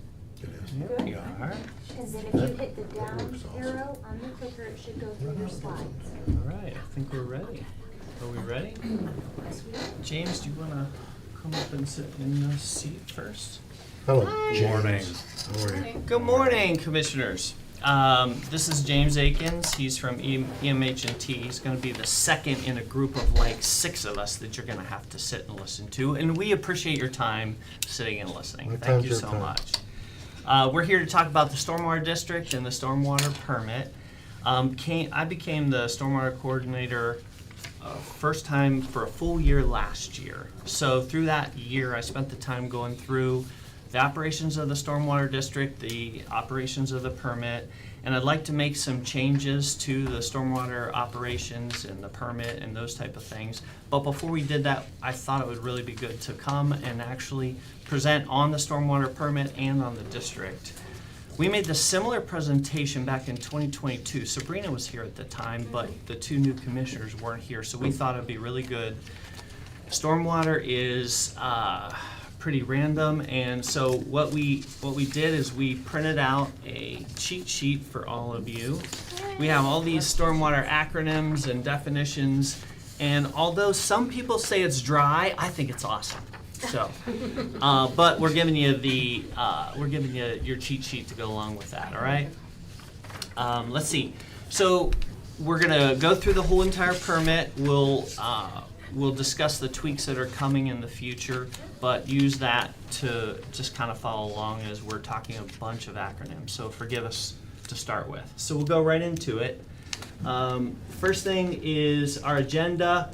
It is. There we are. And then if you hit the down That works awesome. arrow on the clicker, it should go through your slides. All right, I think we're ready. Are we ready? James, do you want to come up and sit in the seat first? Hello, Hi. James. Morning. How are you? Good morning, Commissioners. This is James Akins. He's from EMH&T. He's going to be the second in a group of like 6 of us that you're going to have to sit and listen to. And we appreciate your time sitting and listening. My Thank time's you your so time. much. We're here to talk about the Stormwater District and the Stormwater Permit. I became the Stormwater Coordinator first time for a full year last year. So through that year, I spent the time going through the operations of the Stormwater District, the operations of the permit, and I'd like to make some changes to the stormwater operations and the permit and those type of things. But before we did that, I thought it would really be good to come and actually present on the stormwater permit and on the district. We made the similar presentation back in 2022. Sabrina was here at the time, but the 2 new commissioners weren't here, so we thought it'd be really good. Stormwater is pretty random, and so what we did is we printed out a cheat sheet for all of you. We have all these stormwater acronyms and definitions, and although some people say it's dry, I think it's awesome. So, but we're giving you your cheat sheet to go along with that. All right. Let's see. So we're gonna go through the whole entire permit. We'll discuss the tweaks that are coming in the future, but use that to just kind of follow along as we're talking a bunch of acronyms. So forgive us to start with. So we'll go right into it. First thing is our agenda.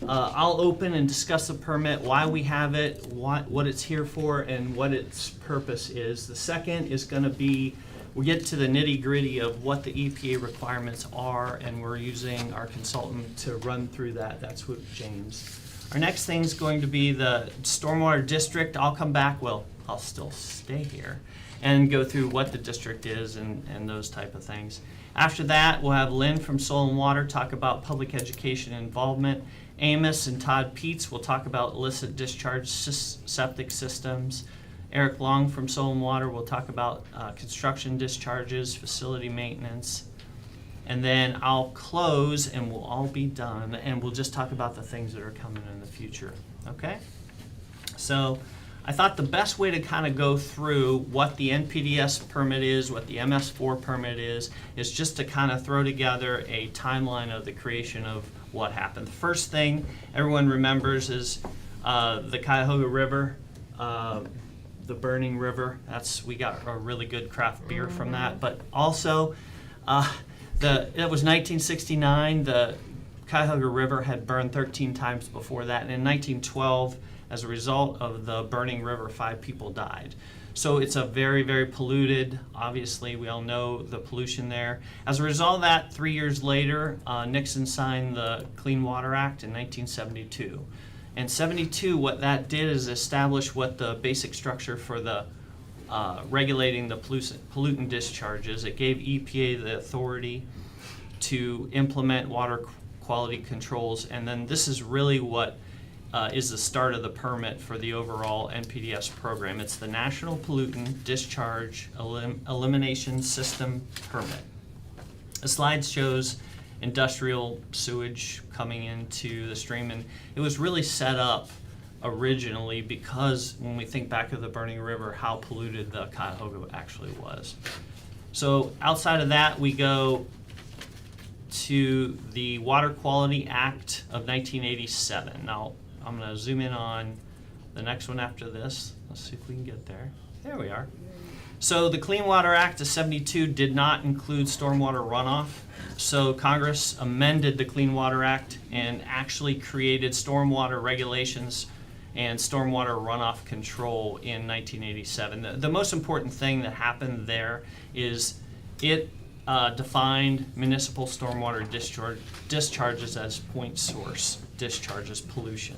I'll open and discuss the permit, why we have it, what it's here for, and what its purpose is. The second is going to be, we get to the nitty-gritty of what the EPA requirements are, and we're using our consultant to run through that. That's with James. Our next thing is going to be the Stormwater District. I'll come back, well, I'll still stay here, and go through what the district is and those type of things. After that, we'll have Lynn from Soil and Water talk about public education involvement. Amos and Todd Peets will talk about illicit discharge septic systems. Eric Long from Soil and Water will talk about construction discharges, facility maintenance. And then I'll close and we'll all be done, and we'll just talk about the things that are coming in the future, okay? So I thought the best way to kind of go through what the NPDS permit is, what the MS4 permit is just to kind of throw together a timeline of the creation of what happened. The first thing everyone remembers is the Cuyahoga River, the burning river. We got a really good craft beer from that. But also, it was 1969. The Cuyahoga River had burned 13 times before that, and in 1912, as a result of the burning river, 5 people died. So it's a very, very polluted, obviously, we all know the pollution there. As a result of that, 3 years later, Nixon signed the Clean Water Act in 1972. And 72, what that did is establish what the basic structure for the regulating the pollutant discharges. It gave EPA the authority to implement water quality controls, and then this is really what is the start of the permit for the overall NPDES program. It's the National Pollutant Discharge Elimination System Permit. The slide shows industrial sewage coming into the stream, and it was really set up originally because when we think back of the Burning River, how polluted the Cuyahoga actually was. So outside of that, we go to the Water Quality Act of 1987. Now, I'm going to zoom in on the next one after this. Let's see if we can get there. There we are. So the Clean Water Act of 72 did not include stormwater runoff. So Congress amended the Clean Water Act and actually created stormwater regulations and stormwater runoff control in 1987. The most important thing that happened there is it defined municipal stormwater discharges as point source discharges pollution.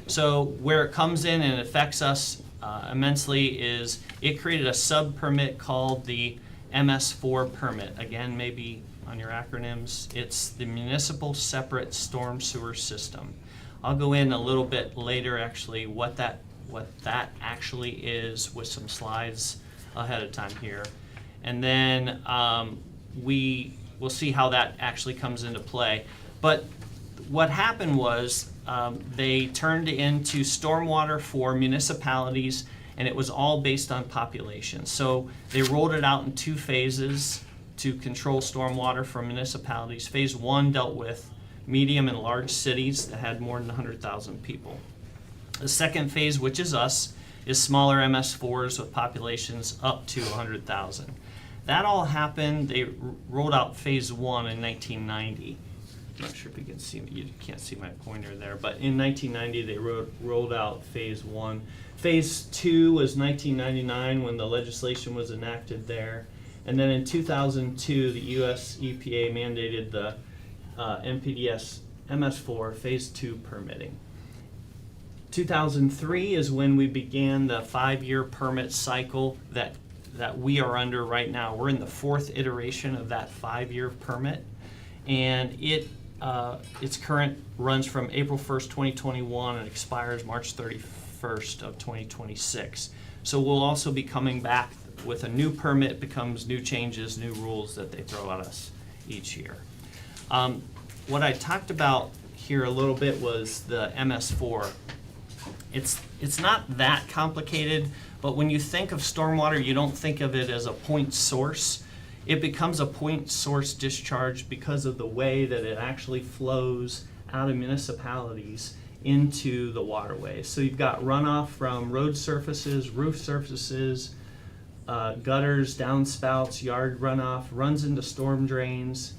So where it comes in and affects us immensely is it created a sub-permit called the MS4 permit. Again, maybe on your acronyms, it's the Municipal Separate Storm Sewer System. I'll go in a little bit later actually what that actually is with some slides ahead of time here. And then we will see how that actually comes into play. But what happened was they turned into stormwater for municipalities, and it was all based on population. So they rolled it out in 2 phases to control stormwater for municipalities. Phase 1 dealt with medium and large cities that had more than 100,000 people. The second phase, which is us, is smaller MS4s with populations up to 100,000. That all happened, they rolled out phase 1 in 1990. I'm not sure if you can see, you can't see my pointer there, but in 1990 they rolled out phase 1. Phase 2 was 1999 when the legislation was enacted there. And then in 2002, the US EPA mandated the NPDES MS4 phase 2 permitting. 2003 is when we began the 5-year permit cycle that we are under right now. We're in the 4th iteration of that 5-year permit, and its current runs from April 1st, 2021 and expires March 31st of 2026. So we'll also be coming back with a new permit, becomes new changes, new rules that they throw at us each year. What I talked about here a little bit was the MS4. It's not that complicated, but when you think of stormwater, you don't think of it as a point source. It becomes a point source discharge because of the way that it actually flows out of municipalities into the waterways. So you've got runoff from road surfaces, roof surfaces, gutters, downspouts, yard runoff, runs into storm drains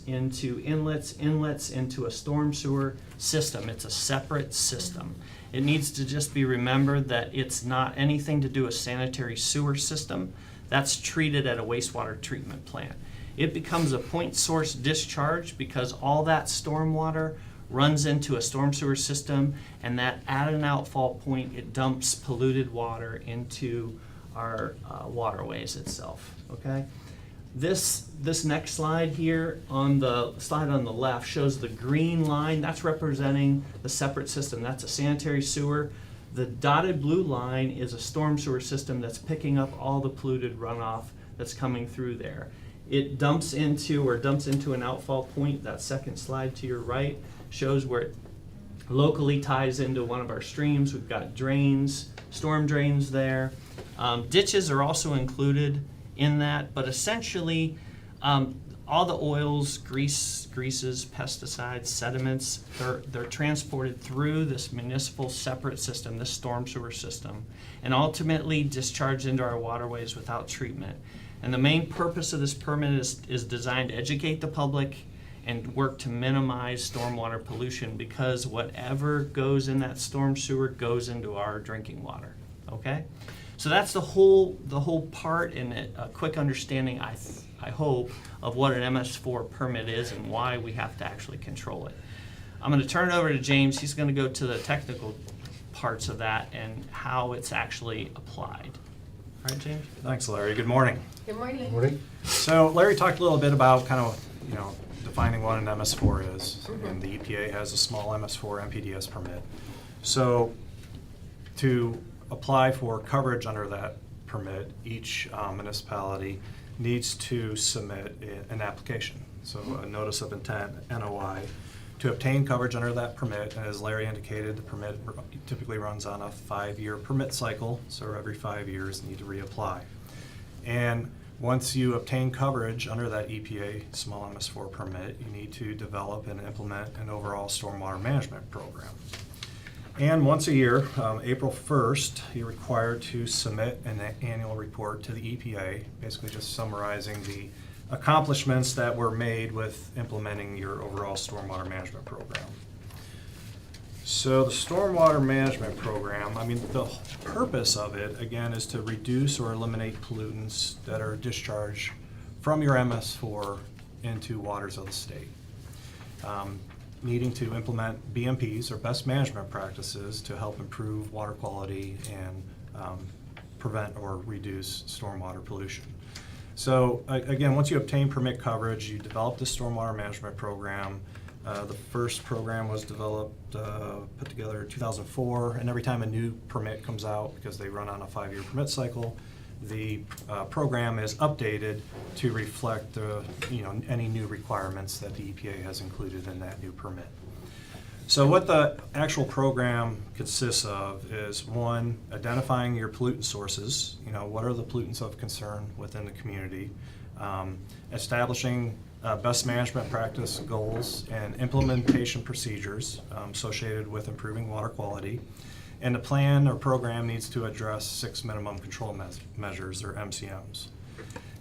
into inlets into a storm sewer system. It's a separate system. It needs to just be remembered that it's not anything to do with sanitary sewer system. That's treated at a wastewater treatment plant. It becomes a point source discharge because all that storm water runs into a storm sewer system, and that at an outfall point, it dumps polluted water into our waterways itself, okay? This next slide here, on the slide on the left, shows the green line. That's representing the separate system. That's a sanitary sewer. The dotted blue line is a storm sewer system that's picking up all the polluted runoff that's coming through there. It dumps into an outfall point. That second slide to your right shows where it locally ties into one of our streams. We've got drains, storm drains there. Ditches are also included in that, but essentially all the oils, greases, pesticides, sediments, they're transported through this municipal separate system, this storm sewer system, and ultimately discharged into our waterways without treatment. And the main purpose of this permit is designed to educate the public and work to minimize stormwater pollution, because whatever goes in that storm sewer goes into our drinking water, okay? So that's the whole part, and a quick understanding, I hope, of what an MS4 permit is and why we have to actually control it. I'm going to turn it over to James. He's going to go to the technical parts of that and how it's actually applied. All right, James? Thanks, Larry. Good morning. Good morning. Morning. So Larry talked a little bit about kind of, defining what an MS4 is. And the EPA has a small MS4 MPDS permit. So to apply for coverage under that permit, each municipality needs to submit an application. So a notice of intent, NOI, to obtain coverage under that permit. And as Larry indicated, the permit typically runs on a 5-year permit cycle. So every 5 years, you need to reapply. And once you obtain coverage under that EPA small MS4 permit, you need to develop and implement an overall stormwater management program. And once a year, April 1st, you're required to submit an annual report to the EPA, basically just summarizing the accomplishments that were made with implementing your overall stormwater management program. So the stormwater management program, the purpose of it, again, is to reduce or eliminate pollutants that are discharged from your MS4 into waters of the state. Needing to implement BMPs, or best management practices, to help improve water quality and prevent or reduce stormwater pollution. So again, once you obtain permit coverage, you develop the stormwater management program. The first program was developed, put together in 2004, and every time a new permit comes out, because they run on a 5-year permit cycle, the program is updated to reflect any new requirements that the EPA has included in that new permit. So what the actual program consists of is, one, identifying your pollutant sources. What are the pollutants of concern within the community? Establishing best management practice goals and implementation procedures associated with improving water quality. And the plan or program needs to address 6 minimum control measures, or MCMs.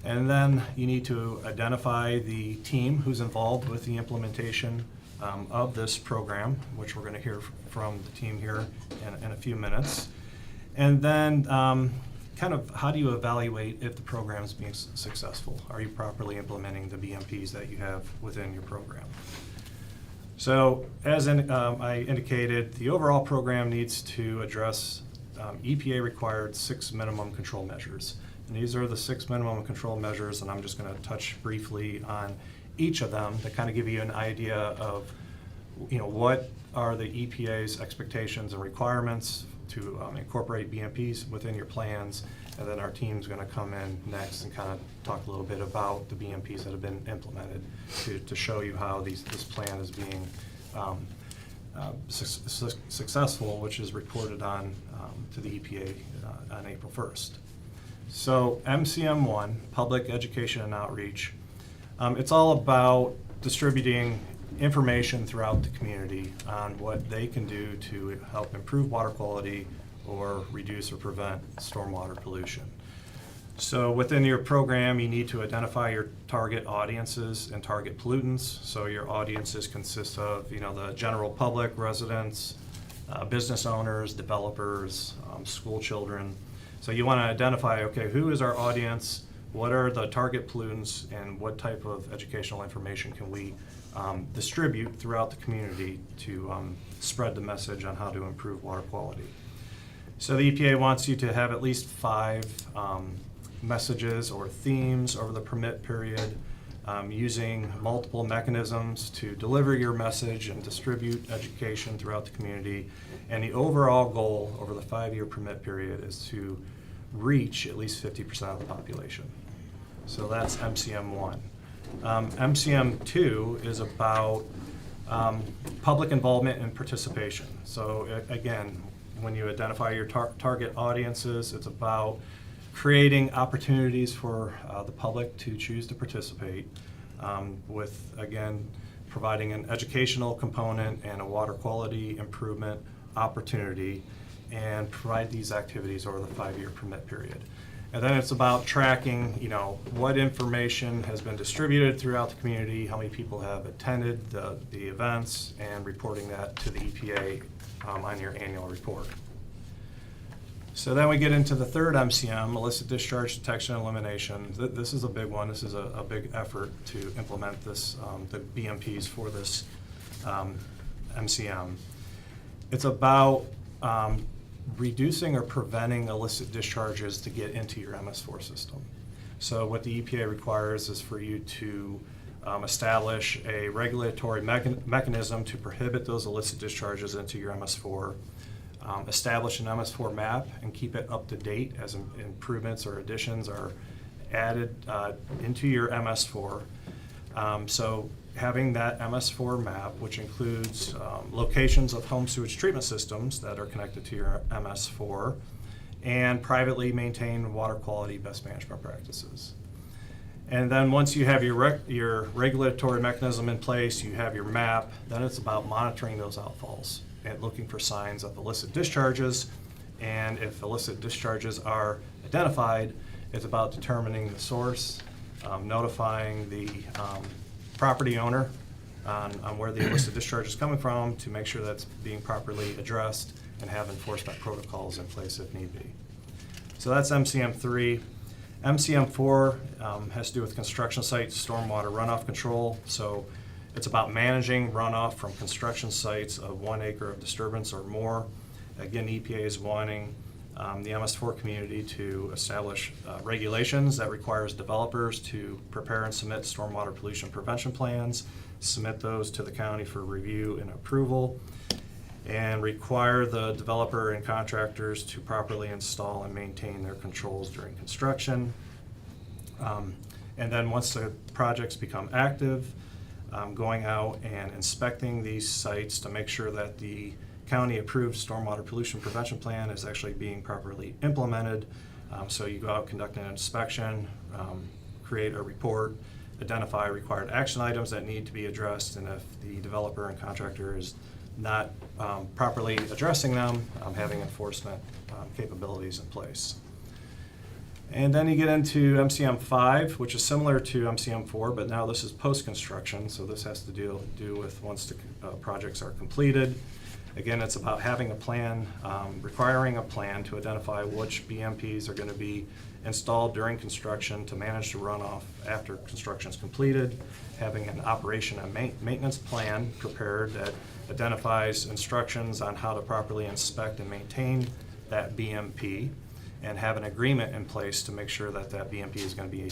And then you need to identify the team who's involved with the implementation of this program, which we're going to hear from the team here in a few minutes. And then kind of how do you evaluate if the program is being successful? Are you properly implementing the BMPs that you have within your program? So as I indicated, the overall program needs to address EPA required 6 minimum control measures. And these are the 6 minimum control measures, and I'm just going to touch briefly on each of them to kind of give you an idea of what are the EPA's expectations and requirements to incorporate BMPs within your plans. And then our team's going to come in next and kind of talk a little bit about the BMPs that have been implemented to show you how this plan is being successful, which is reported on to the EPA on April 1st. So MCM1, Public Education and Outreach, it's all about distributing information throughout the community on what they can do to help improve water quality or reduce or prevent stormwater pollution. So within your program, you need to identify your target audiences and target pollutants. So your audiences consist of the general public, residents, business owners, developers, school children. So you want to identify, okay, who is our audience, what are the target pollutants, and what type of educational information can we distribute throughout the community to spread the message on how to improve water quality. So the EPA wants you to have at least 5 messages or themes over the permit period, using multiple mechanisms to deliver your message and distribute education throughout the community. And the overall goal over the 5-year permit period is to reach at least 50% of the population. So that's MCM1. MCM2 is about public involvement and participation. So again, when you identify your target audiences, it's about creating opportunities for the public to choose to participate with, again, providing an educational component and a water quality improvement opportunity, and provide these activities over the 5-year permit period. And then it's about tracking, what information has been distributed throughout the community, how many people have attended the events, and reporting that to the EPA on your annual report. So then we get into the third MCM, illicit discharge detection and elimination. This is a big one. This is a big effort to implement this, the BMPs for this MCM. It's about reducing or preventing illicit discharges to get into your MS4 system. So what the EPA requires is for you to establish a regulatory mechanism to prohibit those illicit discharges into your MS4, establish an MS4 map and keep it up to date as improvements or additions are added into your MS4. So having that MS4 map, which includes locations of home sewage treatment systems that are connected to your MS4, and privately maintained water quality best management practices. And then once you have your regulatory mechanism in place, you have your map, then it's about monitoring those outfalls and looking for signs of illicit discharges. And if illicit discharges are identified, it's about determining the source, notifying the property owner on where the illicit discharge is coming from to make sure that's being properly addressed and have enforcement protocols in place if need be. So that's MCM3. MCM4 has to do with construction sites, stormwater runoff control. So it's about managing runoff from construction sites of 1 acre of disturbance or more. Again, EPA is wanting the MS4 community to establish regulations that requires developers to prepare and submit stormwater pollution prevention plans, submit those to the county for review and approval, and require the developer and contractors to properly install and maintain their controls during construction. And then once the projects become active, going out and inspecting these sites to make sure that the county-approved stormwater pollution prevention plan is actually being properly implemented. So you go out, conduct an inspection, create a report, identify required action items that need to be addressed, and if the developer and contractor is not properly addressing them, having enforcement capabilities in place. And then you get into MCM5, which is similar to MCM4, but now this is post-construction, so this has to do with once the projects are completed. Again, it's about having a plan, requiring a plan to identify which BMPs are going to be installed during construction to manage the runoff after construction is completed, having an operation and maintenance plan prepared that identifies instructions on how to properly inspect and maintain that BMP, and have an agreement in place to make sure that that BMP is going to be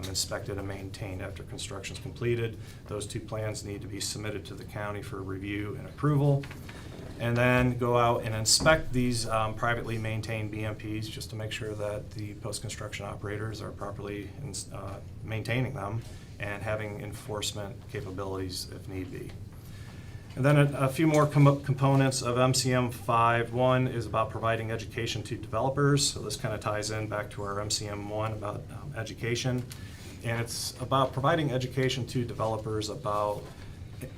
inspected and maintained after construction is completed. Those two plans need to be submitted to the county for review and approval. And then go out and inspect these privately maintained BMPs just to make sure that the post-construction operators are properly maintaining them and having enforcement capabilities if need be. And then a few more components of MCM5. One is about providing education to developers. So this kind of ties in back to our MCM1 about education. And it's about providing education to developers about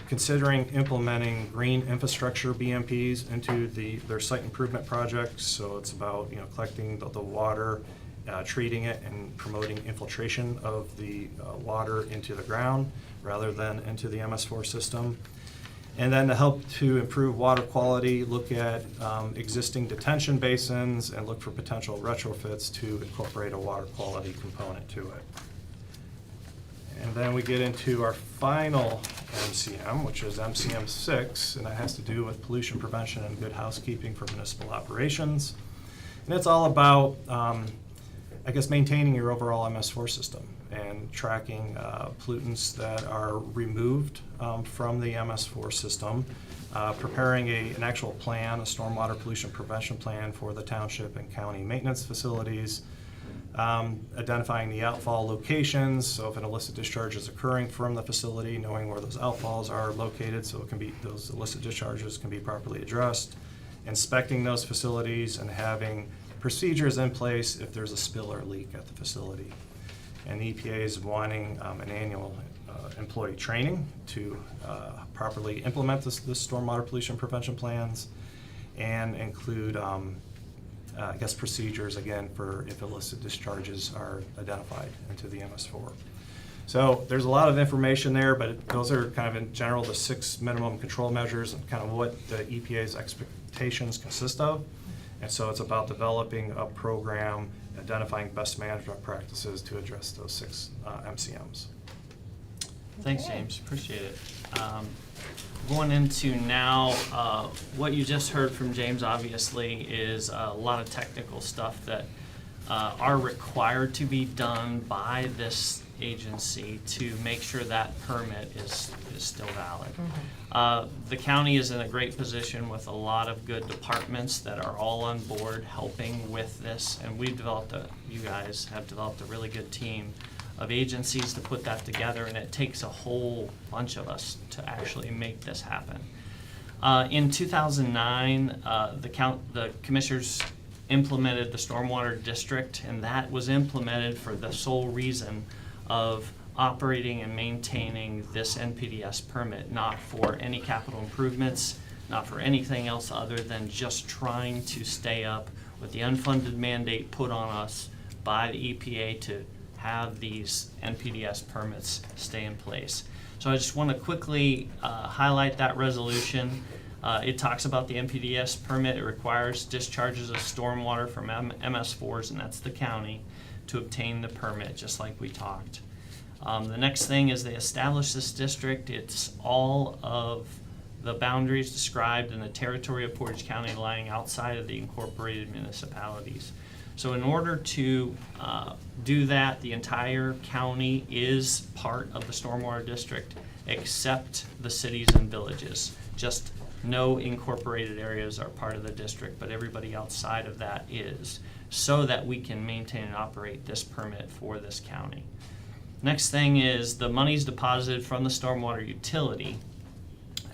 considering implementing green infrastructure BMPs into their site improvement projects. So it's about collecting the water, treating it, and promoting infiltration of the water into the ground rather than into the MS4 system. And then to help to improve water quality, look at existing detention basins and look for potential retrofits to incorporate a water quality component to it. And then we get into our final MCM, which is MCM6, and that has to do with pollution prevention and good housekeeping for municipal operations. And it's all about, maintaining your overall MS4 system and tracking pollutants that are removed from the MS4 system, preparing an actual plan, a stormwater pollution prevention plan for the township and county maintenance facilities, identifying the outfall locations, so if an illicit discharge is occurring from the facility, knowing where those outfalls are located so those illicit discharges can be properly addressed, inspecting those facilities and having procedures in place if there's a spill or leak at the facility. And the EPA is wanting an annual employee training to properly implement this stormwater pollution prevention plans and include procedures again for if illicit discharges are identified into the MS4. So there's a lot of information there, but those are kind of in general the 6 minimum control measures and kind of what the EPA's expectations consist of. And so it's about developing a program, identifying best management practices to address those 6 MCMs. Thanks, James, appreciate it. Going into now, what you just heard from James obviously is a lot of technical stuff that are required to be done by this agency to make sure that permit is still valid. The county is in a great position with a lot of good departments that are all on board helping with this, and you guys have developed a really good team of agencies to put that together, and it takes a whole bunch of us to actually make this happen. In 2009, the commissioners implemented the stormwater district, and that was implemented for the sole reason of operating and maintaining this NPDES permit, not for any capital improvements, not for anything else other than just trying to stay up with the unfunded mandate put on us by the EPA to have these NPDES permits stay in place. So I just want to quickly highlight that resolution. It talks about the NPDES permit. It requires discharges of stormwater from MS4s, and that's the county, to obtain the permit, just like we talked. The next thing is they establish this district. It's all of the boundaries described in the territory of Portage County lying outside of the incorporated municipalities. So in order to do that, the entire county is part of the stormwater district except the cities and villages. Just no incorporated areas are part of the district, but everybody outside of that is, so that we can maintain and operate this permit for this county. Next thing is the monies deposited from the stormwater utility,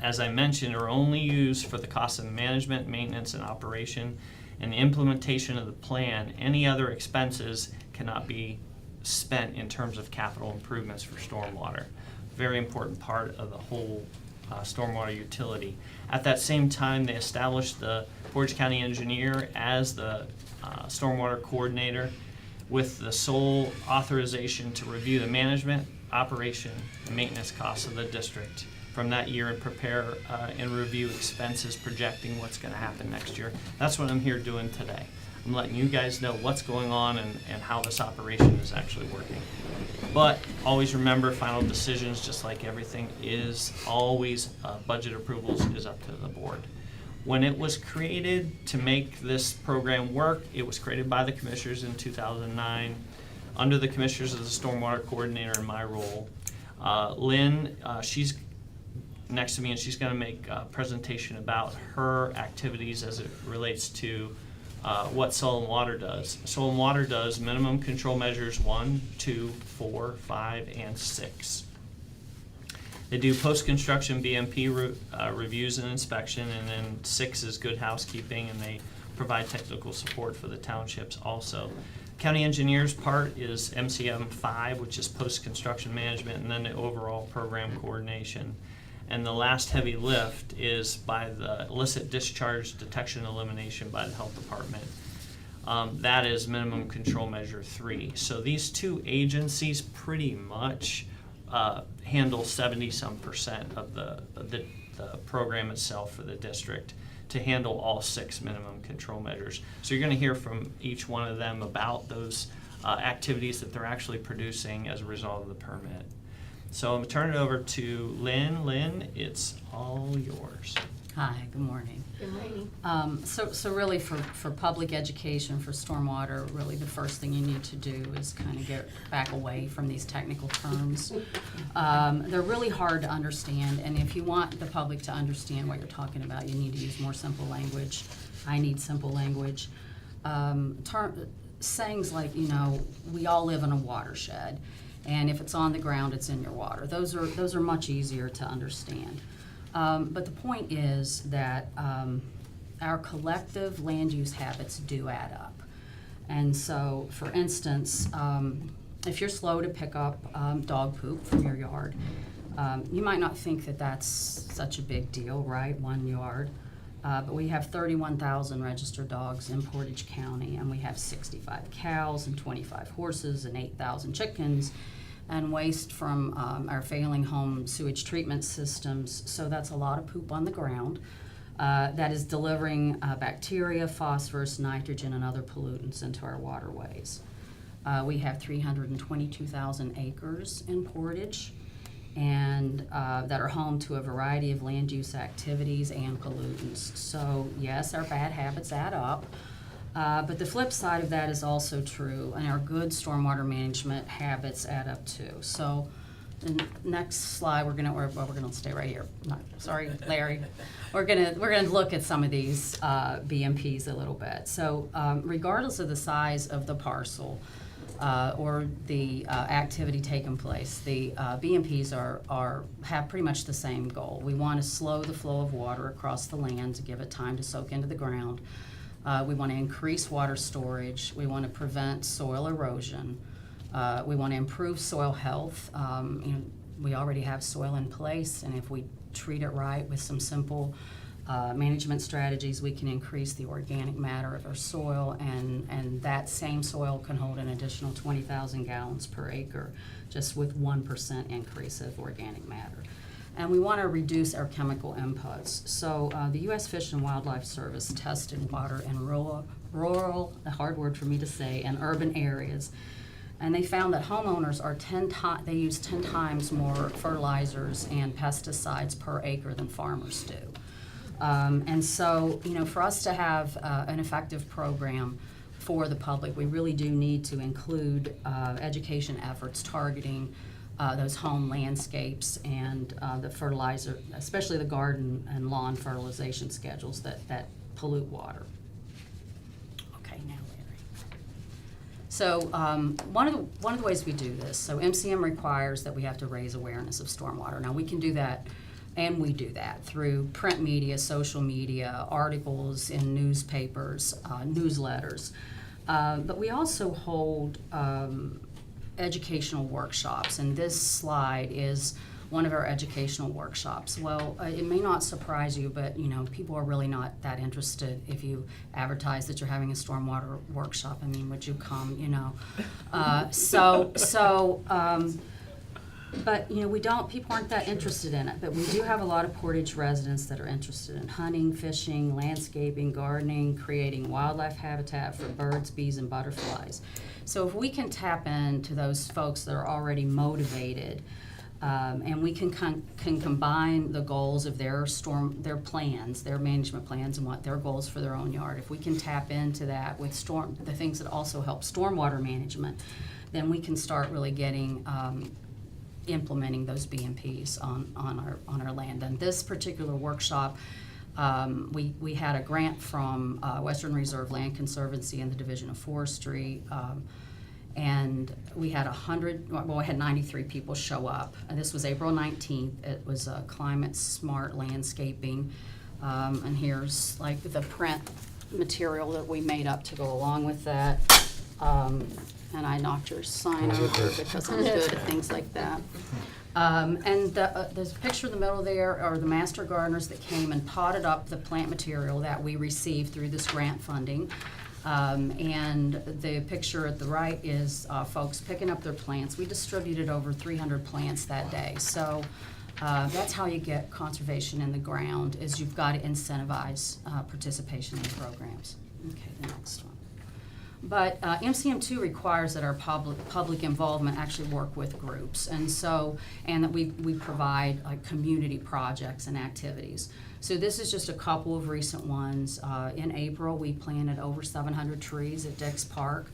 as I mentioned, are only used for the cost of management, maintenance, and operation, and the implementation of the plan. Any other expenses cannot be spent in terms of capital improvements for stormwater. Very important part of the whole stormwater utility. At that same time, they established the Portage County engineer as the stormwater coordinator with the sole authorization to review the management, operation, and maintenance costs of the district from that year and prepare and review expenses projecting what's going to happen next year. That's what I'm here doing today. I'm letting you guys know what's going on and how this operation is actually working. But always remember, final decisions, just like everything, is always budget approvals is up to the board. When it was created to make this program work, it was created by the commissioners in 2009 under the commissioners as the stormwater coordinator in my role. Lynn, she's next to me, and she's going to make a presentation about her activities as it relates to what Soil and Water does. Soil and Water does minimum control measures 1, 2, 4, 5, and 6. They do post-construction BMP reviews and inspection, and then 6 is good housekeeping, and they provide technical support for the townships also. County engineers part is MCM 5, which is post-construction management, and then the overall program coordination. And the last heavy lift is by the illicit discharge detection and elimination by the health department. That is minimum control measure 3. So these two agencies pretty much handle 70-some% of the program itself for the district to handle all 6 minimum control measures. So you're going to hear from each one of them about those activities that they're actually producing as a result of the permit. So I'm going to turn it over to Lynn. Lynn, it's all yours. Hi, good morning. Good morning. So really for public education, for stormwater, really the first thing you need to do is kind of get back away from these technical terms. They're really hard to understand, and if you want the public to understand what you're talking about, you need to use more simple language. I need simple language. Sayings like, we all live in a watershed, and if it's on the ground, it's in your water. Those are much easier to understand. But the point is that our collective land use habits do add up. And so, for instance, if you're slow to pick up dog poop from your yard, you might not think that that's such a big deal, right? 1 yard. But we have 31,000 registered dogs in Portage County, and we have 65 cows and 25 horses and 8,000 chickens, and waste from our failing home sewage treatment systems. So that's a lot of poop on the ground. that is delivering bacteria, phosphorus, nitrogen, and other pollutants into our waterways. We have 322,000 acres in Portage, and that are home to a variety of land use activities and pollutants. So yes, our bad habits add up, but the flip side of that is also true, and our good stormwater management habits add up too. So the next slide, we're gonna stay right here. Sorry, Larry. We're gonna look at some of these BMPs a little bit. So regardless of the size of the parcel, or the activity taking place, the BMPs have pretty much the same goal. We want to slow the flow of water across the land to give it time to soak into the ground. We want to increase water storage. We want to prevent soil erosion. We want to improve soil health. We already have soil in place, and if we treat it right with some simple management strategies, we can increase the organic matter of our soil, and that same soil can hold an additional 20,000 gallons per acre just with 1% increase of organic matter. And we want to reduce our chemical inputs. So the U.S. Fish and Wildlife Service tested water in rural, a hard word for me to say, and urban areas. And they found that homeowners are they use 10 times more fertilizers and pesticides per acre than farmers do. And so, for us to have an effective program for the public, we really do need to include education efforts targeting those home landscapes and the fertilizer, especially the garden and lawn fertilization schedules that pollute water. Okay, now Larry. So one of the ways we do this, so MCM requires that we have to raise awareness of stormwater. Now we can do that. And we do that through print media, social media, articles in newspapers, newsletters. But we also hold educational workshops, and this slide is one of our educational workshops. Well, it may not surprise you, but people are really not that interested if you advertise that you're having a stormwater workshop. I mean, would you come? But people aren't that interested in it. But we do have a lot of Portage residents that are interested in hunting, fishing, landscaping, gardening, creating wildlife habitat for birds, bees, and butterflies. So if we can tap into those folks that are already motivated, and we can combine the goals of their plans, their management plans, and what their goals for their own yard. If we can tap into that with the things that also help stormwater management, then we can start really getting implementing those BMPs on our land. And this particular workshop, we had a grant from Western Reserve Land Conservancy and the Division of Forestry, and we had 93 people show up. And this was April 19th. It was climate smart landscaping, and here's like the print material that we made up to go along with that. And I knocked your sign over because I'm good at things like that. And there's a picture in the middle there are the master gardeners that came and potted up the plant material that we received through this grant funding. And the picture at the right is folks picking up their plants. We distributed over 300 plants that day. So that's how you get conservation in the ground, is you've got to incentivize participation in programs. Okay, the next one. But MCM2 requires that our public involvement actually work with groups, and that we provide community projects and activities. So this is just a couple of recent ones. In April, we planted over 700 trees at Dix Park.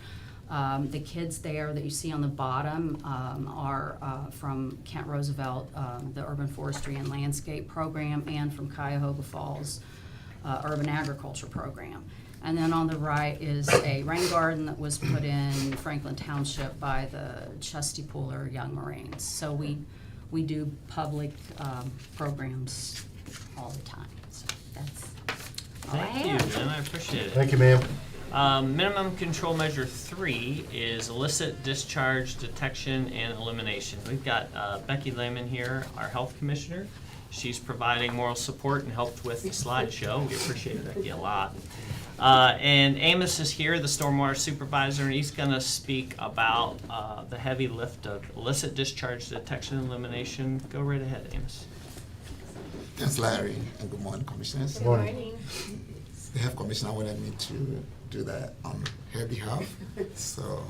The kids there that you see on the bottom are from Kent Roosevelt, the Urban Forestry and Landscape Program, and from Cuyahoga Falls Urban Agriculture Program. And then on the right is a rain garden that was put in Franklin Township by the Chesty-Puller Young Marines. So we do public programs all the time. So that's all I have. Thank you, ma'am. I appreciate it. Thank you, ma'am. Minimum control measure 3 is illicit discharge detection and elimination. We've got Becky Lehman here, our health commissioner. She's providing moral support and helped with the slideshow. We appreciate Becky a lot. And Amos is here, the stormwater supervisor, and he's going to speak about the heavy lift of illicit discharge detection and elimination. Go right ahead, Amos. Thanks, Larry, and good morning, Commissioners. Good morning. The Health Commissioner wanted me to do that on her behalf. So,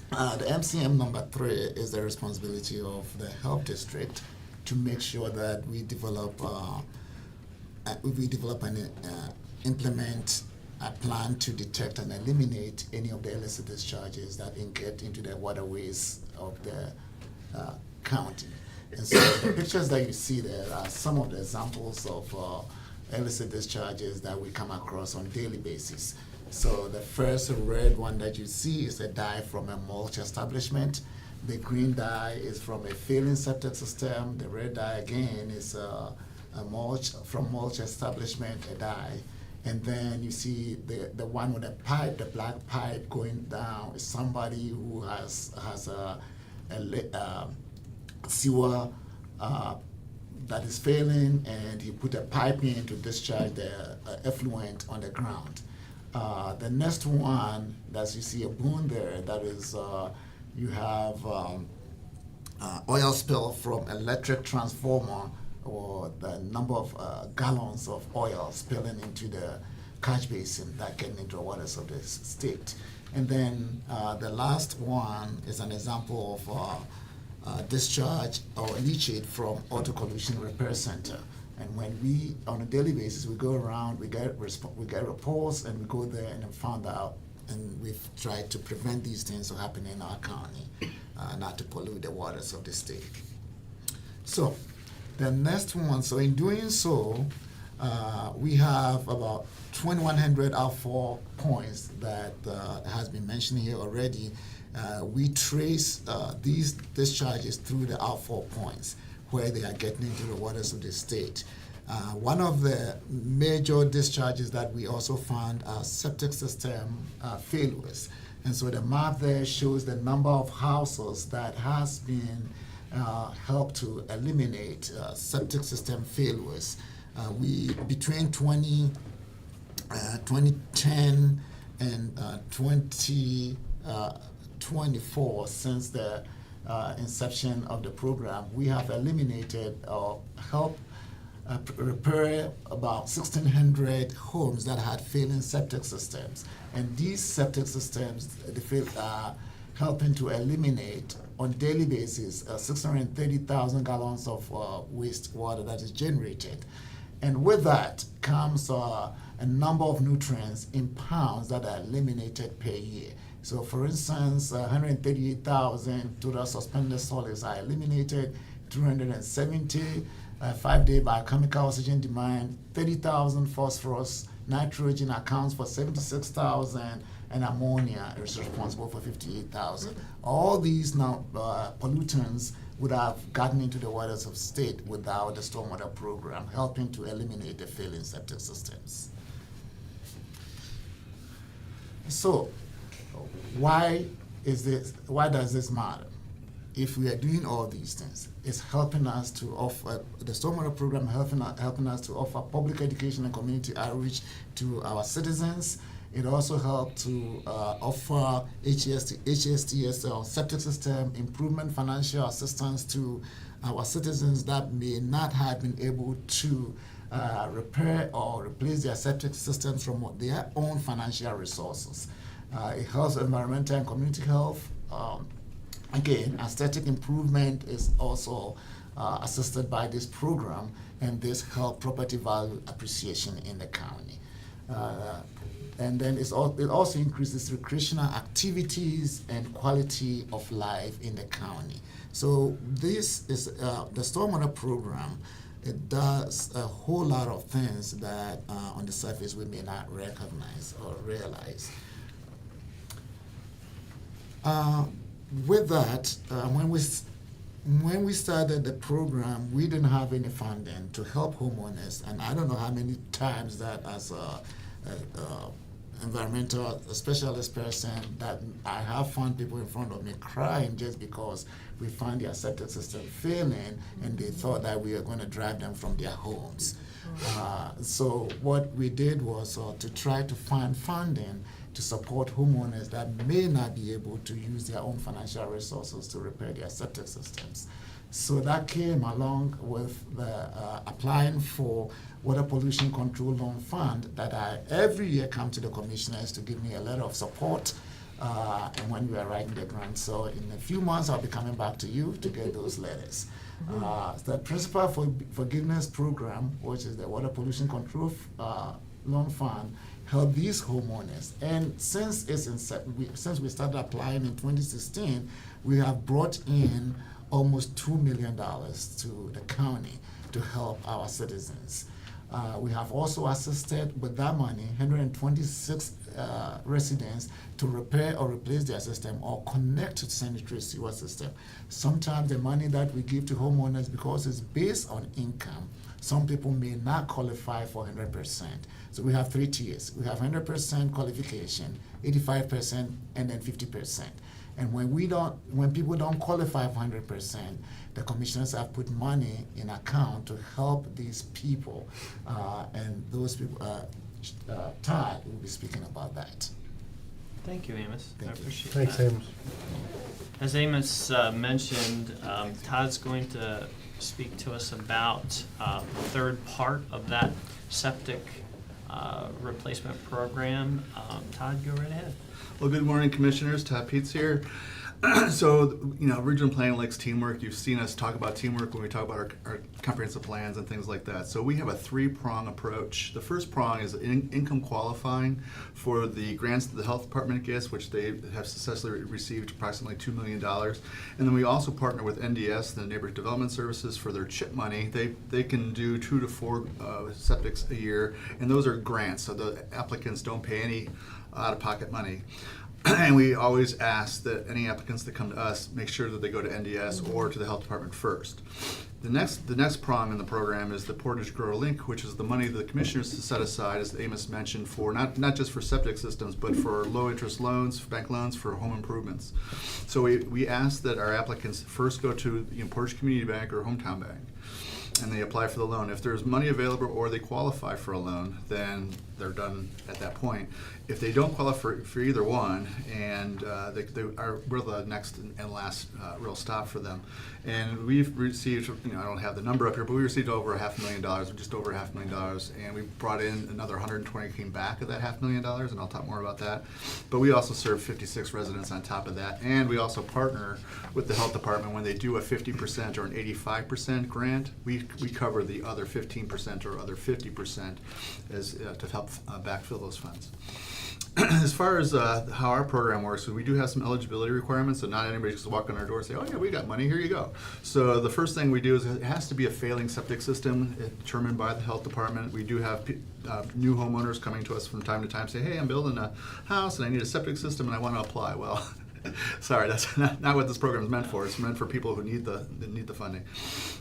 the MCM number 3 is the responsibility of the health district to make sure that we develop and implement a plan to detect and eliminate any of the illicit discharges that get into the waterways of the county. And so the pictures that you see there are some of the examples of illicit discharges that we come across on a daily basis. So the first red one that you see is a dye from a mulch establishment. The green dye is from a failing septic system. The red dye again is a mulch from mulch establishment, a dye. And then you see the one with the pipe, the black pipe going down is somebody who has a sewer that is failing, and he put a pipe in to discharge the effluent on the ground. The next one, that you see a boon there, that is you have oil spill from electric transformer, or the number of gallons of oil spilling into the catch basin that get into the waters of the state. And then the last one is an example of discharge or leachate from auto collision repair center. And when we, on a daily basis, we go around, we get reports, and we go there and found out, and we've tried to prevent these things from happening in our county, not to pollute the waters of the state. So the next one, so in doing so, we have about 2,100 R4 points that has been mentioned here already. We trace these discharges through the R4 points where they are getting into the waters of the state. One of the major discharges that we also found are septic system failures. And so the map there shows the number of houses that has been helped to eliminate septic system failures. Between 2010 and 2024, since the inception of the program, we have eliminated or helped repair about 1,600 homes that had failing septic systems. And these septic systems, are helping to eliminate on a daily basis 630,000 gallons of wastewater that is generated. And with that comes a number of nutrients in pounds that are eliminated per year. So for instance, 138,000 total suspended solids are eliminated, 270 5-day biochemical oxygen demand, 30,000 phosphorus, nitrogen accounts for 76,000, and ammonia is responsible for 58,000. All these now pollutants would have gotten into the waters of state without the stormwater program, helping to eliminate the failing septic systems. So, why does this matter? If we are doing all these things, it's helping us to offer, the stormwater program helping us to offer public education and community outreach to our citizens. It also helped to offer HSTS septic system improvement financial assistance to our citizens that may not have been able to repair or replace their septic systems from their own financial resources. It helps environmental and community health. Again, aesthetic improvement is also assisted by this program, and this helps property value appreciation in the county. And then it also increases recreational activities and quality of life in the county. So this is the stormwater program. It does a whole lot of things that on the surface we may not recognize or realize. With that, when we started the program, we didn't have any funding to help homeowners, and I don't know how many times that as a environmental specialist person that I have found people in front of me crying just because we found their septic system failing and they thought that we were going to drive them from their homes. So what we did was to try to find funding to support homeowners that may not be able to use their own financial resources to repair their septic systems. So that came along with the applying for Water Pollution Control Loan Fund that I every year come to the commissioners to give me a letter of support and when we are writing the grant. So in a few months, I'll be coming back to you to get those letters. The Principal Forgiveness Program, which is the Water Pollution Control Loan Fund, help these homeowners. And since since we started applying in 2016, we have brought in almost $2 million to the county to help our citizens. We have also assisted with that money 126 residents to repair or replace their system or connect to sanitary sewer system. Sometimes the money that we give to homeowners, because it's based on income, some people may not qualify for 100%. So we have 3 tiers. We have 100% qualification, 85%, and then 50%. And when people don't qualify for 100%, the commissioners have put money in account to help these people. And those people, Todd will be speaking about that. Thank you, Amos. I Thank you. appreciate Thanks, that. Amos. As Amos mentioned, Todd's going to speak to us about the third part of that septic replacement program. Todd, go right ahead. Well, good morning, Commissioners. Todd Peets here. So, regional planning likes teamwork. You've seen us talk about teamwork when we talk about our comprehensive plans and things like that. So we have a 3-prong approach. The first prong is income qualifying for the grants that the Health Department gets, which they have successfully received approximately $2 million. And then we also partner with NDS, the Neighborhood Development Services, for their CHIP money. They can do 2 to 4 septics a year, and those are grants, so the applicants don't pay any out-of-pocket money. And we always ask that any applicants that come to us make sure that they go to NDS or to the Health Department first. The next prong in the program is the Portage Grow Link, which is the money that the commissioners set aside, as Amos mentioned, for not just for septic systems, but for low interest loans, bank loans for home improvements. So we ask that our applicants first go to Portage Community Bank or Hometown Bank, and they apply for the loan. If there's money available or they qualify for a loan, then they're done at that point. If they don't qualify for either one, and we're the next and last real stop for them. And we've received, I don't have the number up here, but we received over $500,000, just over $500,000, and we brought in another 120 came back of that $500,000, and I'll talk more about that. But we also serve 56 residents on top of that, and we also partner with the Health Department when they do a 50% or an 85% grant. We cover the other 15% or other 50% as to help backfill those funds. As far as how our program works, so we do have some eligibility requirements, so not anybody just walk on our door and say, oh yeah, we got money, here you go. So the first thing we do is it has to be a failing septic system determined by the Health Department. We do have new homeowners coming to us from time to time say, hey, I'm building a house and I need a septic system and I want to apply. Well, sorry, that's not what this program is meant for. It's meant for people who need the funding.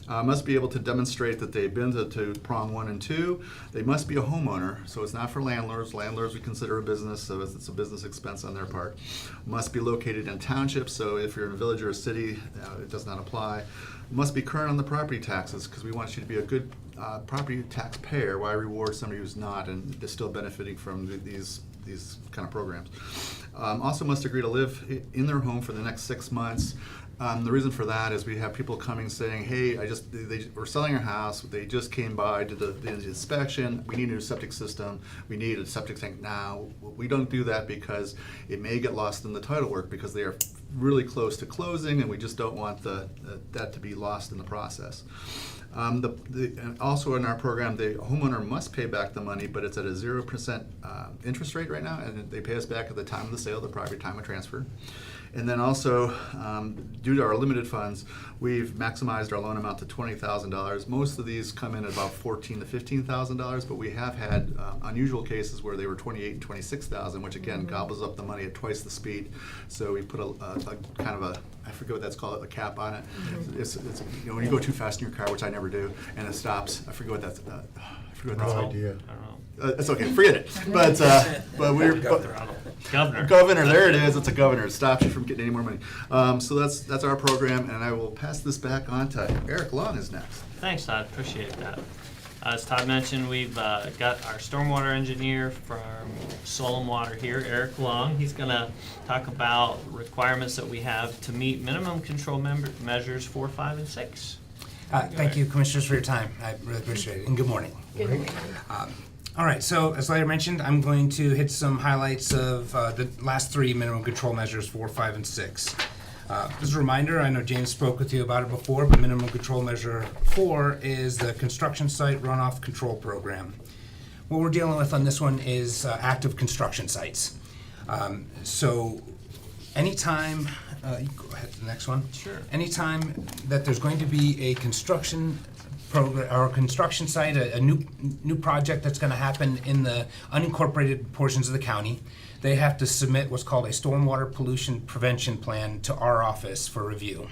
Must be able to demonstrate that they've been to prong 1 and 2. They must be a homeowner, so it's not for landlords. Landlords we consider a business, so it's a business expense on their part. Must be located in townships, so if you're in a village or a city, it does not apply. Must be current on the property taxes, because we want you to be a good property tax payer. Why reward somebody who's not and is still benefiting from these kind of programs. Also must agree to live in their home for the next 6 months. The reason for that is we have people coming saying, hey, we're selling our house, they just came by, did the inspection, we need a new septic system, we need a septic tank now. We don't do that because it may get lost in the title work because they are really close to closing and we just don't want that to be lost in the process. And also in our program, the homeowner must pay back the money, but it's at a 0% interest rate right now, and they pay us back at the time of the sale, the property time of transfer. And then also, due to our limited funds, we've maximized our loan amount to $20,000. Most of these come in at about $14,000 to $15,000, but we have had unusual cases where they were $28,000 and $26,000, which again gobbles up the money at twice the speed. So we put a kind of a, I forget what that's called, a cap on it. It's when you go too fast in your car, which I never do, and it stops. I forget what that's. I forget what that's called. idea. I don't know. It's okay, forget it. But we're governor. There it is. It's a governor. It stops you from getting any more money. So that's our program, and I will pass this back on to Eric Long is next. Thanks, Todd. Appreciate that. As Todd mentioned, we've got our stormwater engineer from Solon Water here, Eric Long. He's going to talk about requirements that we have to meet minimum control measures 4, 5, and 6. Thank you, Commissioners, for your time. I really appreciate it, and good morning. Good morning. All right, so as later mentioned, I'm going to hit some highlights of the last 3 minimum control measures, 4, 5, and 6. As a reminder, I know James spoke with you about it before, but minimum control measure 4 is the construction site runoff control program. What we're dealing with on this one is active construction sites. So anytime, you go ahead to the next one. Sure. Anytime that there's going to be a construction program or a construction site, a new project that's going to happen in the unincorporated portions of the county, they have to submit what's called a stormwater pollution prevention plan to our office for review.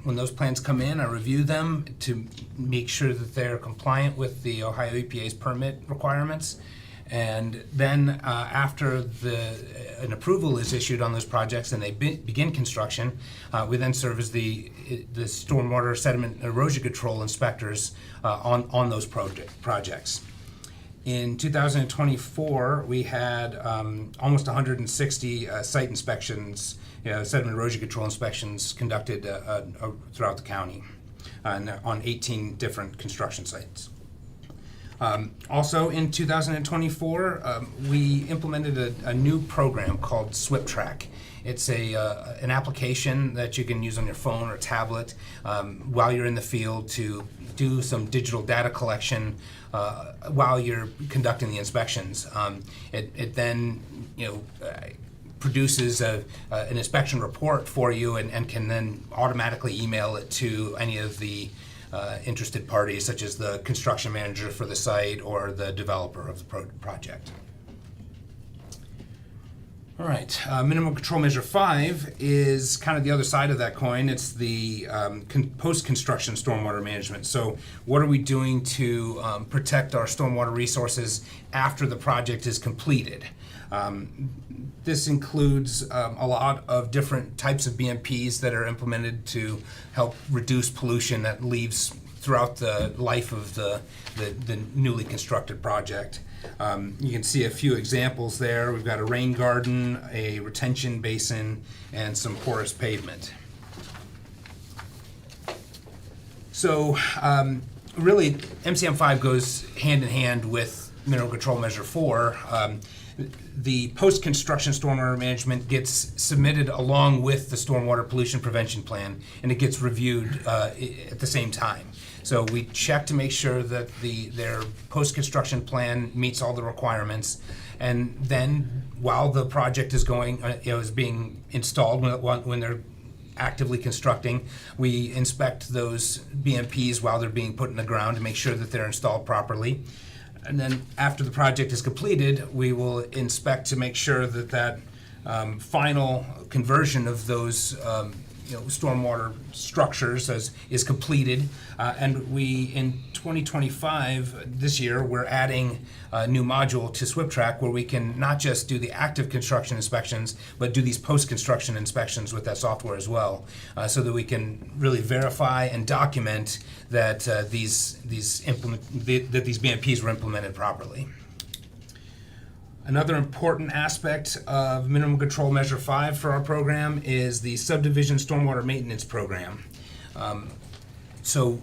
When those plans come in, I review them to make sure that they're compliant with the Ohio EPA's permit requirements. And then after an approval is issued on those projects and they begin construction, we then serve as the stormwater sediment erosion control inspectors on those projects. In 2024, we had almost 160 site inspections, sediment erosion control inspections conducted throughout the county on 18 different construction sites. Also in 2024, we implemented a new program called SWIP-Track. It's an application that you can use on your phone or tablet while you're in the field to do some digital data collection while you're conducting the inspections. It then produces an inspection report for you and can then automatically email it to any of the interested parties, such as the construction manager for the site or the developer of the project. All right, minimum control measure 5 is kind of the other side of that coin. It's the post-construction stormwater management. So what are we doing to protect our stormwater resources after the project is completed? This includes a lot of different types of BMPs that are implemented to help reduce pollution that leaves throughout the life of the newly constructed project. You can see a few examples there. We've got a rain garden, a retention basin, and some porous pavement. So really, MCM5 goes hand in hand with Mineral Control Measure 4. The post-construction stormwater management gets submitted along with the stormwater pollution prevention plan, and it gets reviewed at the same time. So we check to make sure that their post-construction plan meets all the requirements, and then while the project is going, is being installed, when they're actively constructing, we inspect those BMPs while they're being put in the ground to make sure that they're installed properly. And then after the project is completed, we will inspect to make sure that final conversion of those stormwater structures is completed. And we, in 2025, this year, we're adding a new module to SWIP-Track where we can not just do the active construction inspections, but do these post-construction inspections with that software as well, so that we can really verify and document that these BMPs were implemented properly. Another important aspect of Minimum Control Measure 5 for our program is the Subdivision Stormwater Maintenance Program. So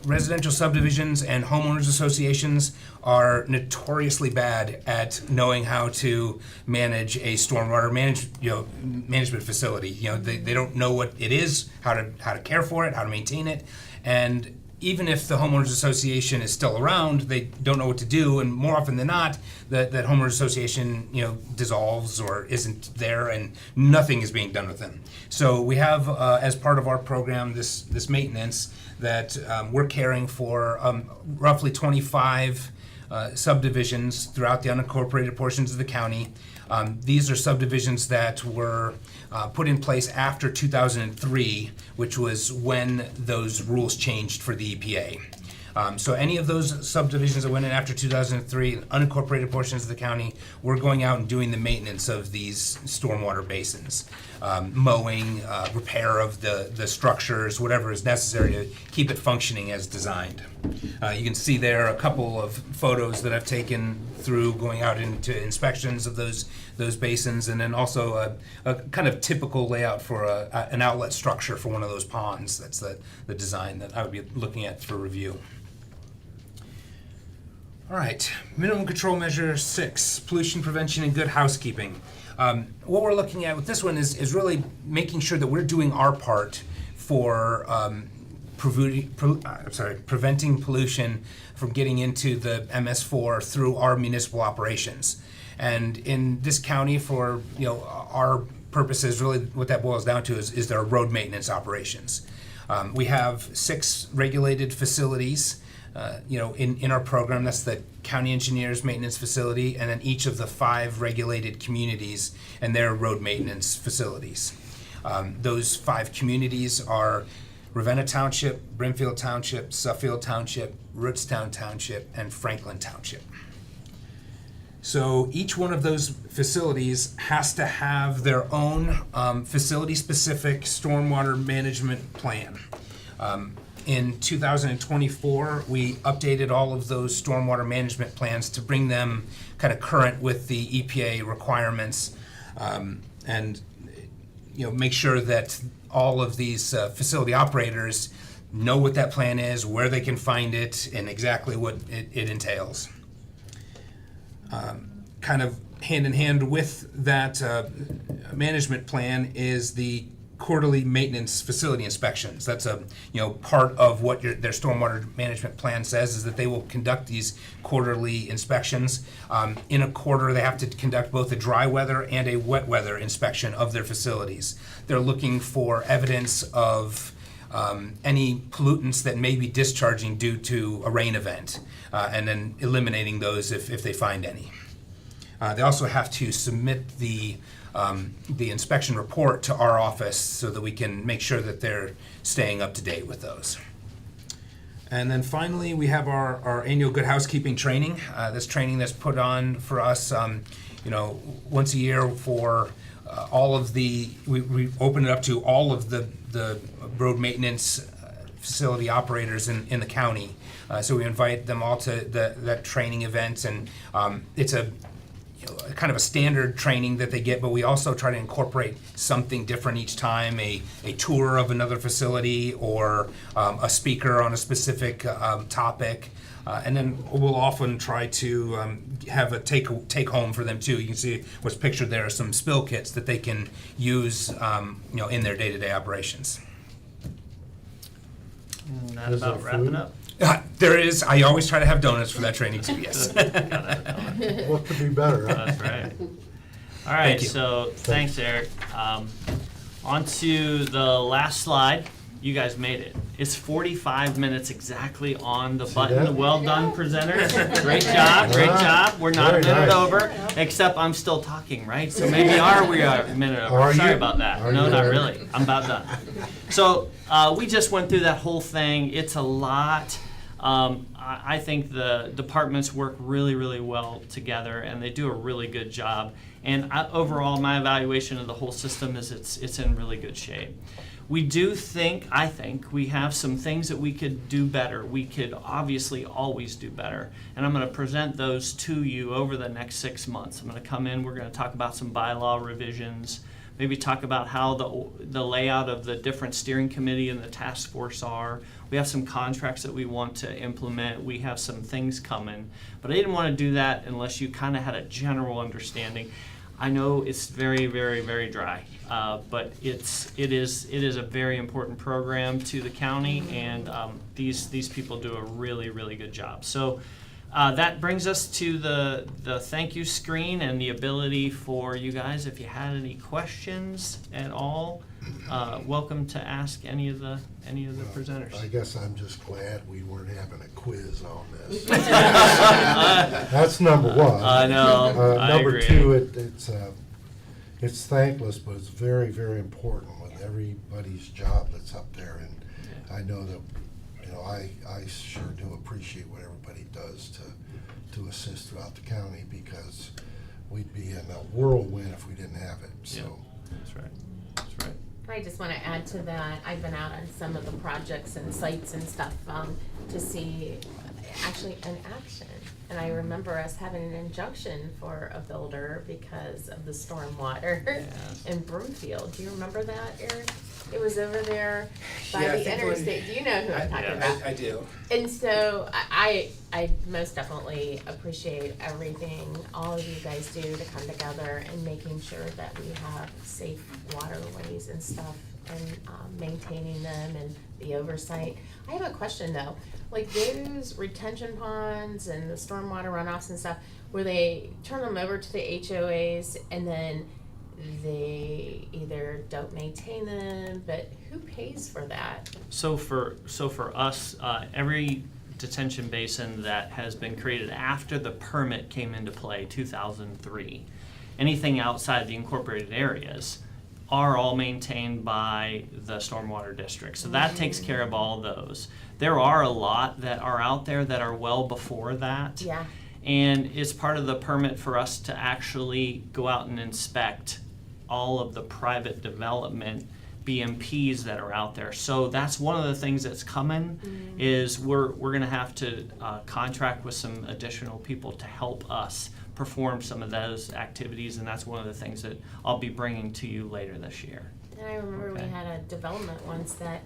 residential subdivisions and homeowners associations are notoriously bad at knowing how to manage a stormwater management facility. They don't know what it is, how to care for it, how to maintain it, and even if the homeowners association is still around, they don't know what to do, and more often than not, that homeowners association dissolves or isn't there, and nothing is being done with them. So we have, as part of our program, this maintenance that we're caring for roughly 25 subdivisions throughout the unincorporated portions of the county. These are subdivisions that were put in place after 2003, which was when those rules changed for the EPA. So any of those subdivisions that went in after 2003, unincorporated portions of the county, we're going out and doing the maintenance of these stormwater basins. Mowing, repair of the structures, whatever is necessary to keep it functioning as designed. You can see there a couple of photos that I've taken through going out into inspections of those basins, and then also a kind of typical layout for an outlet structure for one of those ponds. That's the design that I would be looking at for review. All right, minimum control measure 6, pollution prevention and good housekeeping. What we're looking at with this one is really making sure that we're doing our part for preventing pollution from getting into the MS4 through our municipal operations. And in this county, for our purposes, really what that boils down to is their road maintenance operations. We have 6 regulated facilities. In our program. That's the county engineers maintenance facility, and then each of the 5 regulated communities and their road maintenance facilities. Those 5 communities are Ravenna Township, Brimfield Township, Suffield Township, Rootstown Township, and Franklin Township. So each one of those facilities has to have their own facility-specific stormwater management plan. In 2024, we updated all of those stormwater management plans to bring them kind of current with the EPA requirements, and make sure that all of these facility operators know what that plan is, where they can find it, and exactly what it entails. Kind of hand in hand with that management plan is the quarterly maintenance facility inspections. That's a part of what their stormwater management plan says, is that they will conduct these quarterly inspections. In a quarter, they have to conduct both a dry weather and a wet weather inspection of their facilities. They're looking for evidence of any pollutants that may be discharging due to a rain event, and then eliminating those if they find any. They also have to submit the inspection report to our office so that we can make sure that they're staying up to date with those. And then finally, we have our annual good housekeeping training. This training that's put on for us, once a year for all of we open it up to all of the road maintenance facility operators in the county. So we invite them all to that training event, and it's a kind of a standard training that they get, but we also try to incorporate something different each time, a tour of another facility, or a speaker on a specific topic. And then we'll often try to have a take home for them too. You can see what's pictured there are some spill kits that they can use in their day-to-day operations. And that about wrapping up. There is. I always try to have donuts for that training too, yes. What could be better, huh? That's right. All right, Thank you. so thanks, Eric. On to the last slide. You guys made it. It's 45 minutes exactly on the button. that? Well done, presenters. Great job, great job. We're not a Very minute nice. over, except I'm still talking, right? So maybe we are a minute over. Are Sorry you? about that. Are No, you not there? really. I'm about done. So we just went through that whole thing. It's a lot. I think the departments work really, really well together, and they do a really good job. And overall, my evaluation of the whole system is it's in really good shape. We do I think we have some things that we could do better. We could obviously always do better. And I'm going to present those to you over the next 6 months. I'm going to come in, we're going to talk about some bylaw revisions, maybe talk about how the layout of the different steering committee and the task force are. We have some contracts that we want to implement. We have some things coming. But I didn't want to do that unless you kind of had a general understanding. I know it's very, very, very dry, but it is a very important program to the county, and these people do a really, really good job. So that brings us to the thank you screen and the ability for you guys, if you had any questions at all, welcome to ask any of the presenters. I guess I'm just glad we weren't having a quiz on this. That's number one. I know. I Number agree. two, it's thankless, but it's very, very important with everybody's job that's up there. And I know that you know, I sure do appreciate what everybody does to assist throughout the county, because we'd be in a whirlwind if we didn't have it, so. Yeah, that's right, that's right. I just want to add to that, I've been out on some of the projects and sites and stuff to see actually an action. And I remember us having an injunction for a builder because of the stormwater in Broomfield. Do you remember that, Eric? It was over there by Yeah, I the think interstate. Do you know who I'm talking about? I do. And so I most definitely appreciate everything all of you guys do to come together and making sure that we have safe waterways and stuff, and maintaining them and the oversight. I have a question though, like those retention ponds and the stormwater runoffs and stuff, where they turn them over to the HOAs and then they either don't maintain them, but who pays for that? So for us, every detention basin that has been created after the permit came into play, 2003, anything outside the incorporated areas are all maintained by the stormwater district. So that takes care of all those. There are a lot that are out there that are well before that. Yeah. And it's part of the permit for us to actually go out and inspect all of the private development BMPs that are out there. So that's one of the things that's coming, is we're gonna have to contract with some additional people to help us perform some of those activities, and that's one of the things that I'll be bringing to you later this year. And I remember we had a development once that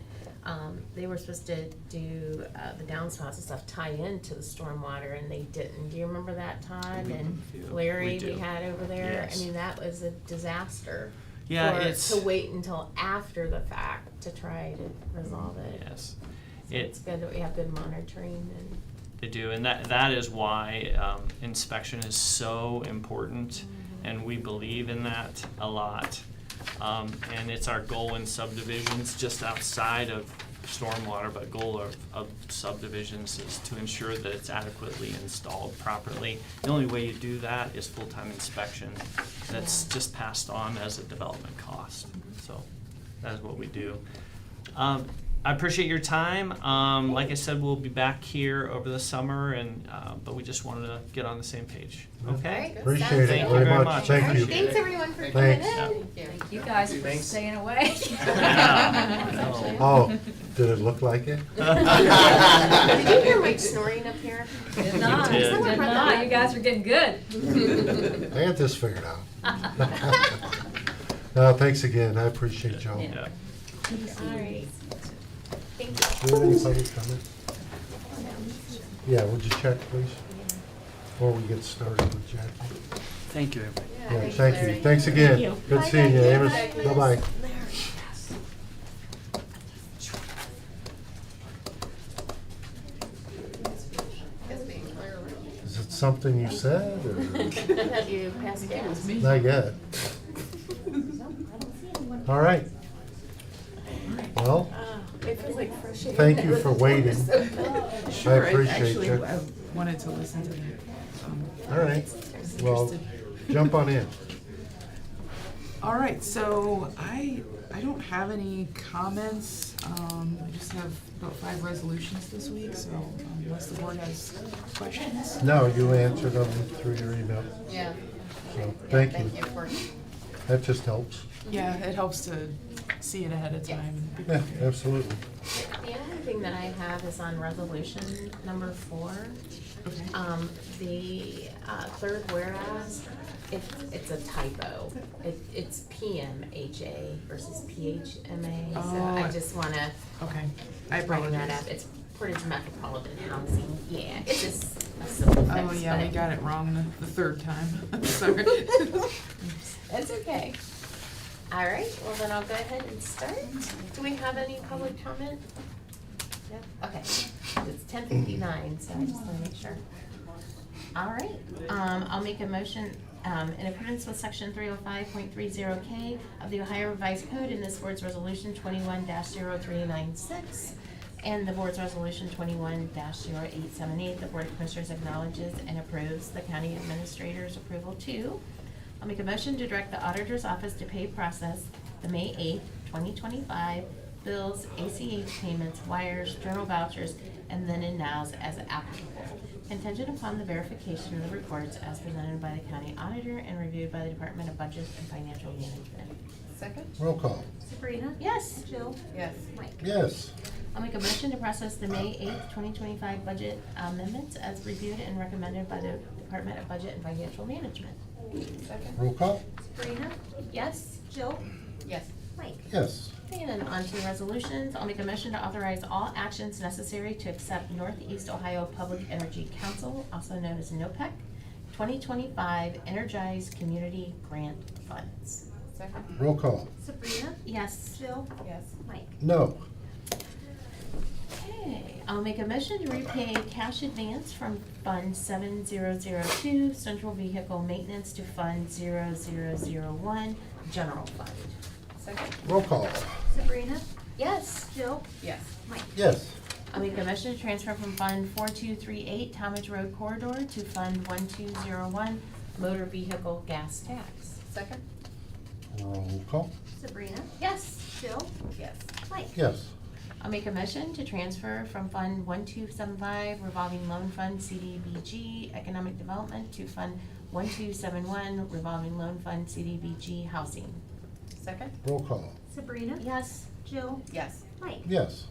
they were supposed to do the downspouts and stuff tie into the stormwater, and they didn't. Do you remember that, Todd and Larry We do. we had over there? Yes. I mean, that was a disaster. Yeah, for, it's- to wait until after the fact to try to resolve it. Yes. So it's good that we have good monitoring and. They do, and that is why inspection is so important, and we believe in that a lot. And it's our goal in subdivisions, just outside of stormwater, but goal of subdivisions is to ensure that it's adequately installed properly. The only way you do that is full-time inspection. That's just passed on as a development cost. So that is what we do. I appreciate your time. Like I said, we'll be back here over the summer, and but we just wanted to get on the same page. Okay? Appreciate it Thank you very very much. Thank you. Thanks everyone for Thanks. coming in. Thank you guys for staying away. Yeah. Oh, did it look like it? Did you hear Mike snoring up here? Did not, did. did not. You guys are getting good. I got this figured out. No, thanks again. I appreciate y'all. Yeah. All right. Thank Do you have any public comment? Yeah, would you check, please? Before we get started with Jackie. Thank you, everybody. Yeah, thank you. Thanks again. Good seeing you, Amos. Bye-bye. Is it something you said, or? Have you passed gas? Not yet. All right. Well, It feels like fresh air. thank you for waiting. I appreciate you. I wanted to listen to that. All right. Well, jump on in. All right, so I don't have any comments. I just have about 5 resolutions this week, so unless the board has questions. No, you answered them through your email, Yeah. so thank you. Thank you for. That just helps. Yeah, it helps to see it ahead of time and be Yeah, prepared. absolutely. The only thing that I have is on resolution number 4. Okay. The third whereas, it's a typo. It's PMHA versus PHMA, so I Oh. just wanna Okay, I bring that apologize. up. It's Portage Metropolitan Housing, yeah, it's just a simple fix. Oh, yeah, we but- got it wrong the third time. I'm sorry. That's okay. All right, well then I'll go ahead and start. Do we have any public comment? No? Okay, it's 10:59, so I just wanna make sure. All right, I'll make a motion, in accordance with section 305.30K of the Ohio Revised Code in this board's resolution 21-0396 and the board's resolution 21-0878, the Board of Commissioners acknowledges and approves the county administrator's approval to. I'll make a motion to direct the auditor's office to pay process the May 8th, 2025 bills, ACH payments, wires, journal vouchers, and then and nows as applicable, contingent upon the verification of the reports as presented by the county auditor and reviewed by the Department of Budget and Financial Management. Second? Roll call. Sabrina? Yes. Jill? Yes. Mike? Yes. I'll make a motion to process the May 8th, 2025 budget amendments as reviewed and recommended by the Department of Budget and Financial Management. Second? Roll call. Sabrina? Yes. Jill? Yes. Mike? Yes. And then on to resolutions. I'll make a motion to authorize all actions necessary to accept Northeast Ohio Public Energy Council, also known as NOPEC, 2025 Energize Community Grant Funds. Second? Roll call. Sabrina? Yes. Jill? Yes. Mike? No. Okay, I'll make a motion to repay cash advance from Fund 7002, Central Vehicle Maintenance, to Fund 0001, General Fund. Second? Roll call. Sabrina? Yes. Jill? Yes. Mike? Yes. I'll make a motion to transfer from Fund 4238, Talmadge Road Corridor, to Fund 1201, Motor Vehicle Gas Tax. Second? Roll call. Sabrina? Yes. Jill? Yes. Mike? Yes. I'll make a motion to transfer from Fund 1275 Revolving Loan Fund CDBG Economic Development to Fund 1271 Revolving Loan Fund CDBG Housing. Second? Roll call. Sabrina? Yes. Jill? Yes. Mike? Yes.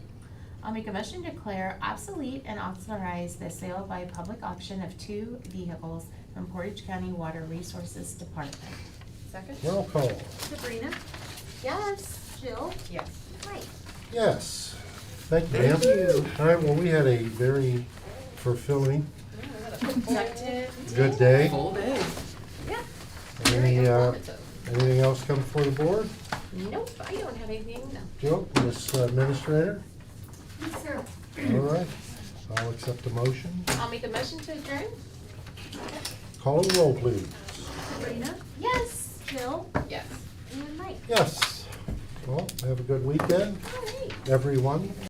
I'll make a motion to declare obsolete and authorize the sale by public auction of 2 vehicles from Portage County Water Resources Department. Second? Roll call. Sabrina? Yes. Jill? Yes. Mike? Yes. Thank you, ma'am. Thank you. All right, well, we had a very fulfilling, Productive. good day. Full day. Yeah. Any, informative. anything else come before the board? Nope, I don't have anything. No. Jill, Ms. Administrator? Yes, sir. All right, I'll accept the motion. I'll make a motion to adjourn. Call the roll, please. Sabrina? Yes. Jill? Yes. And Mike? Yes. Well, have a good weekend, All right. everyone.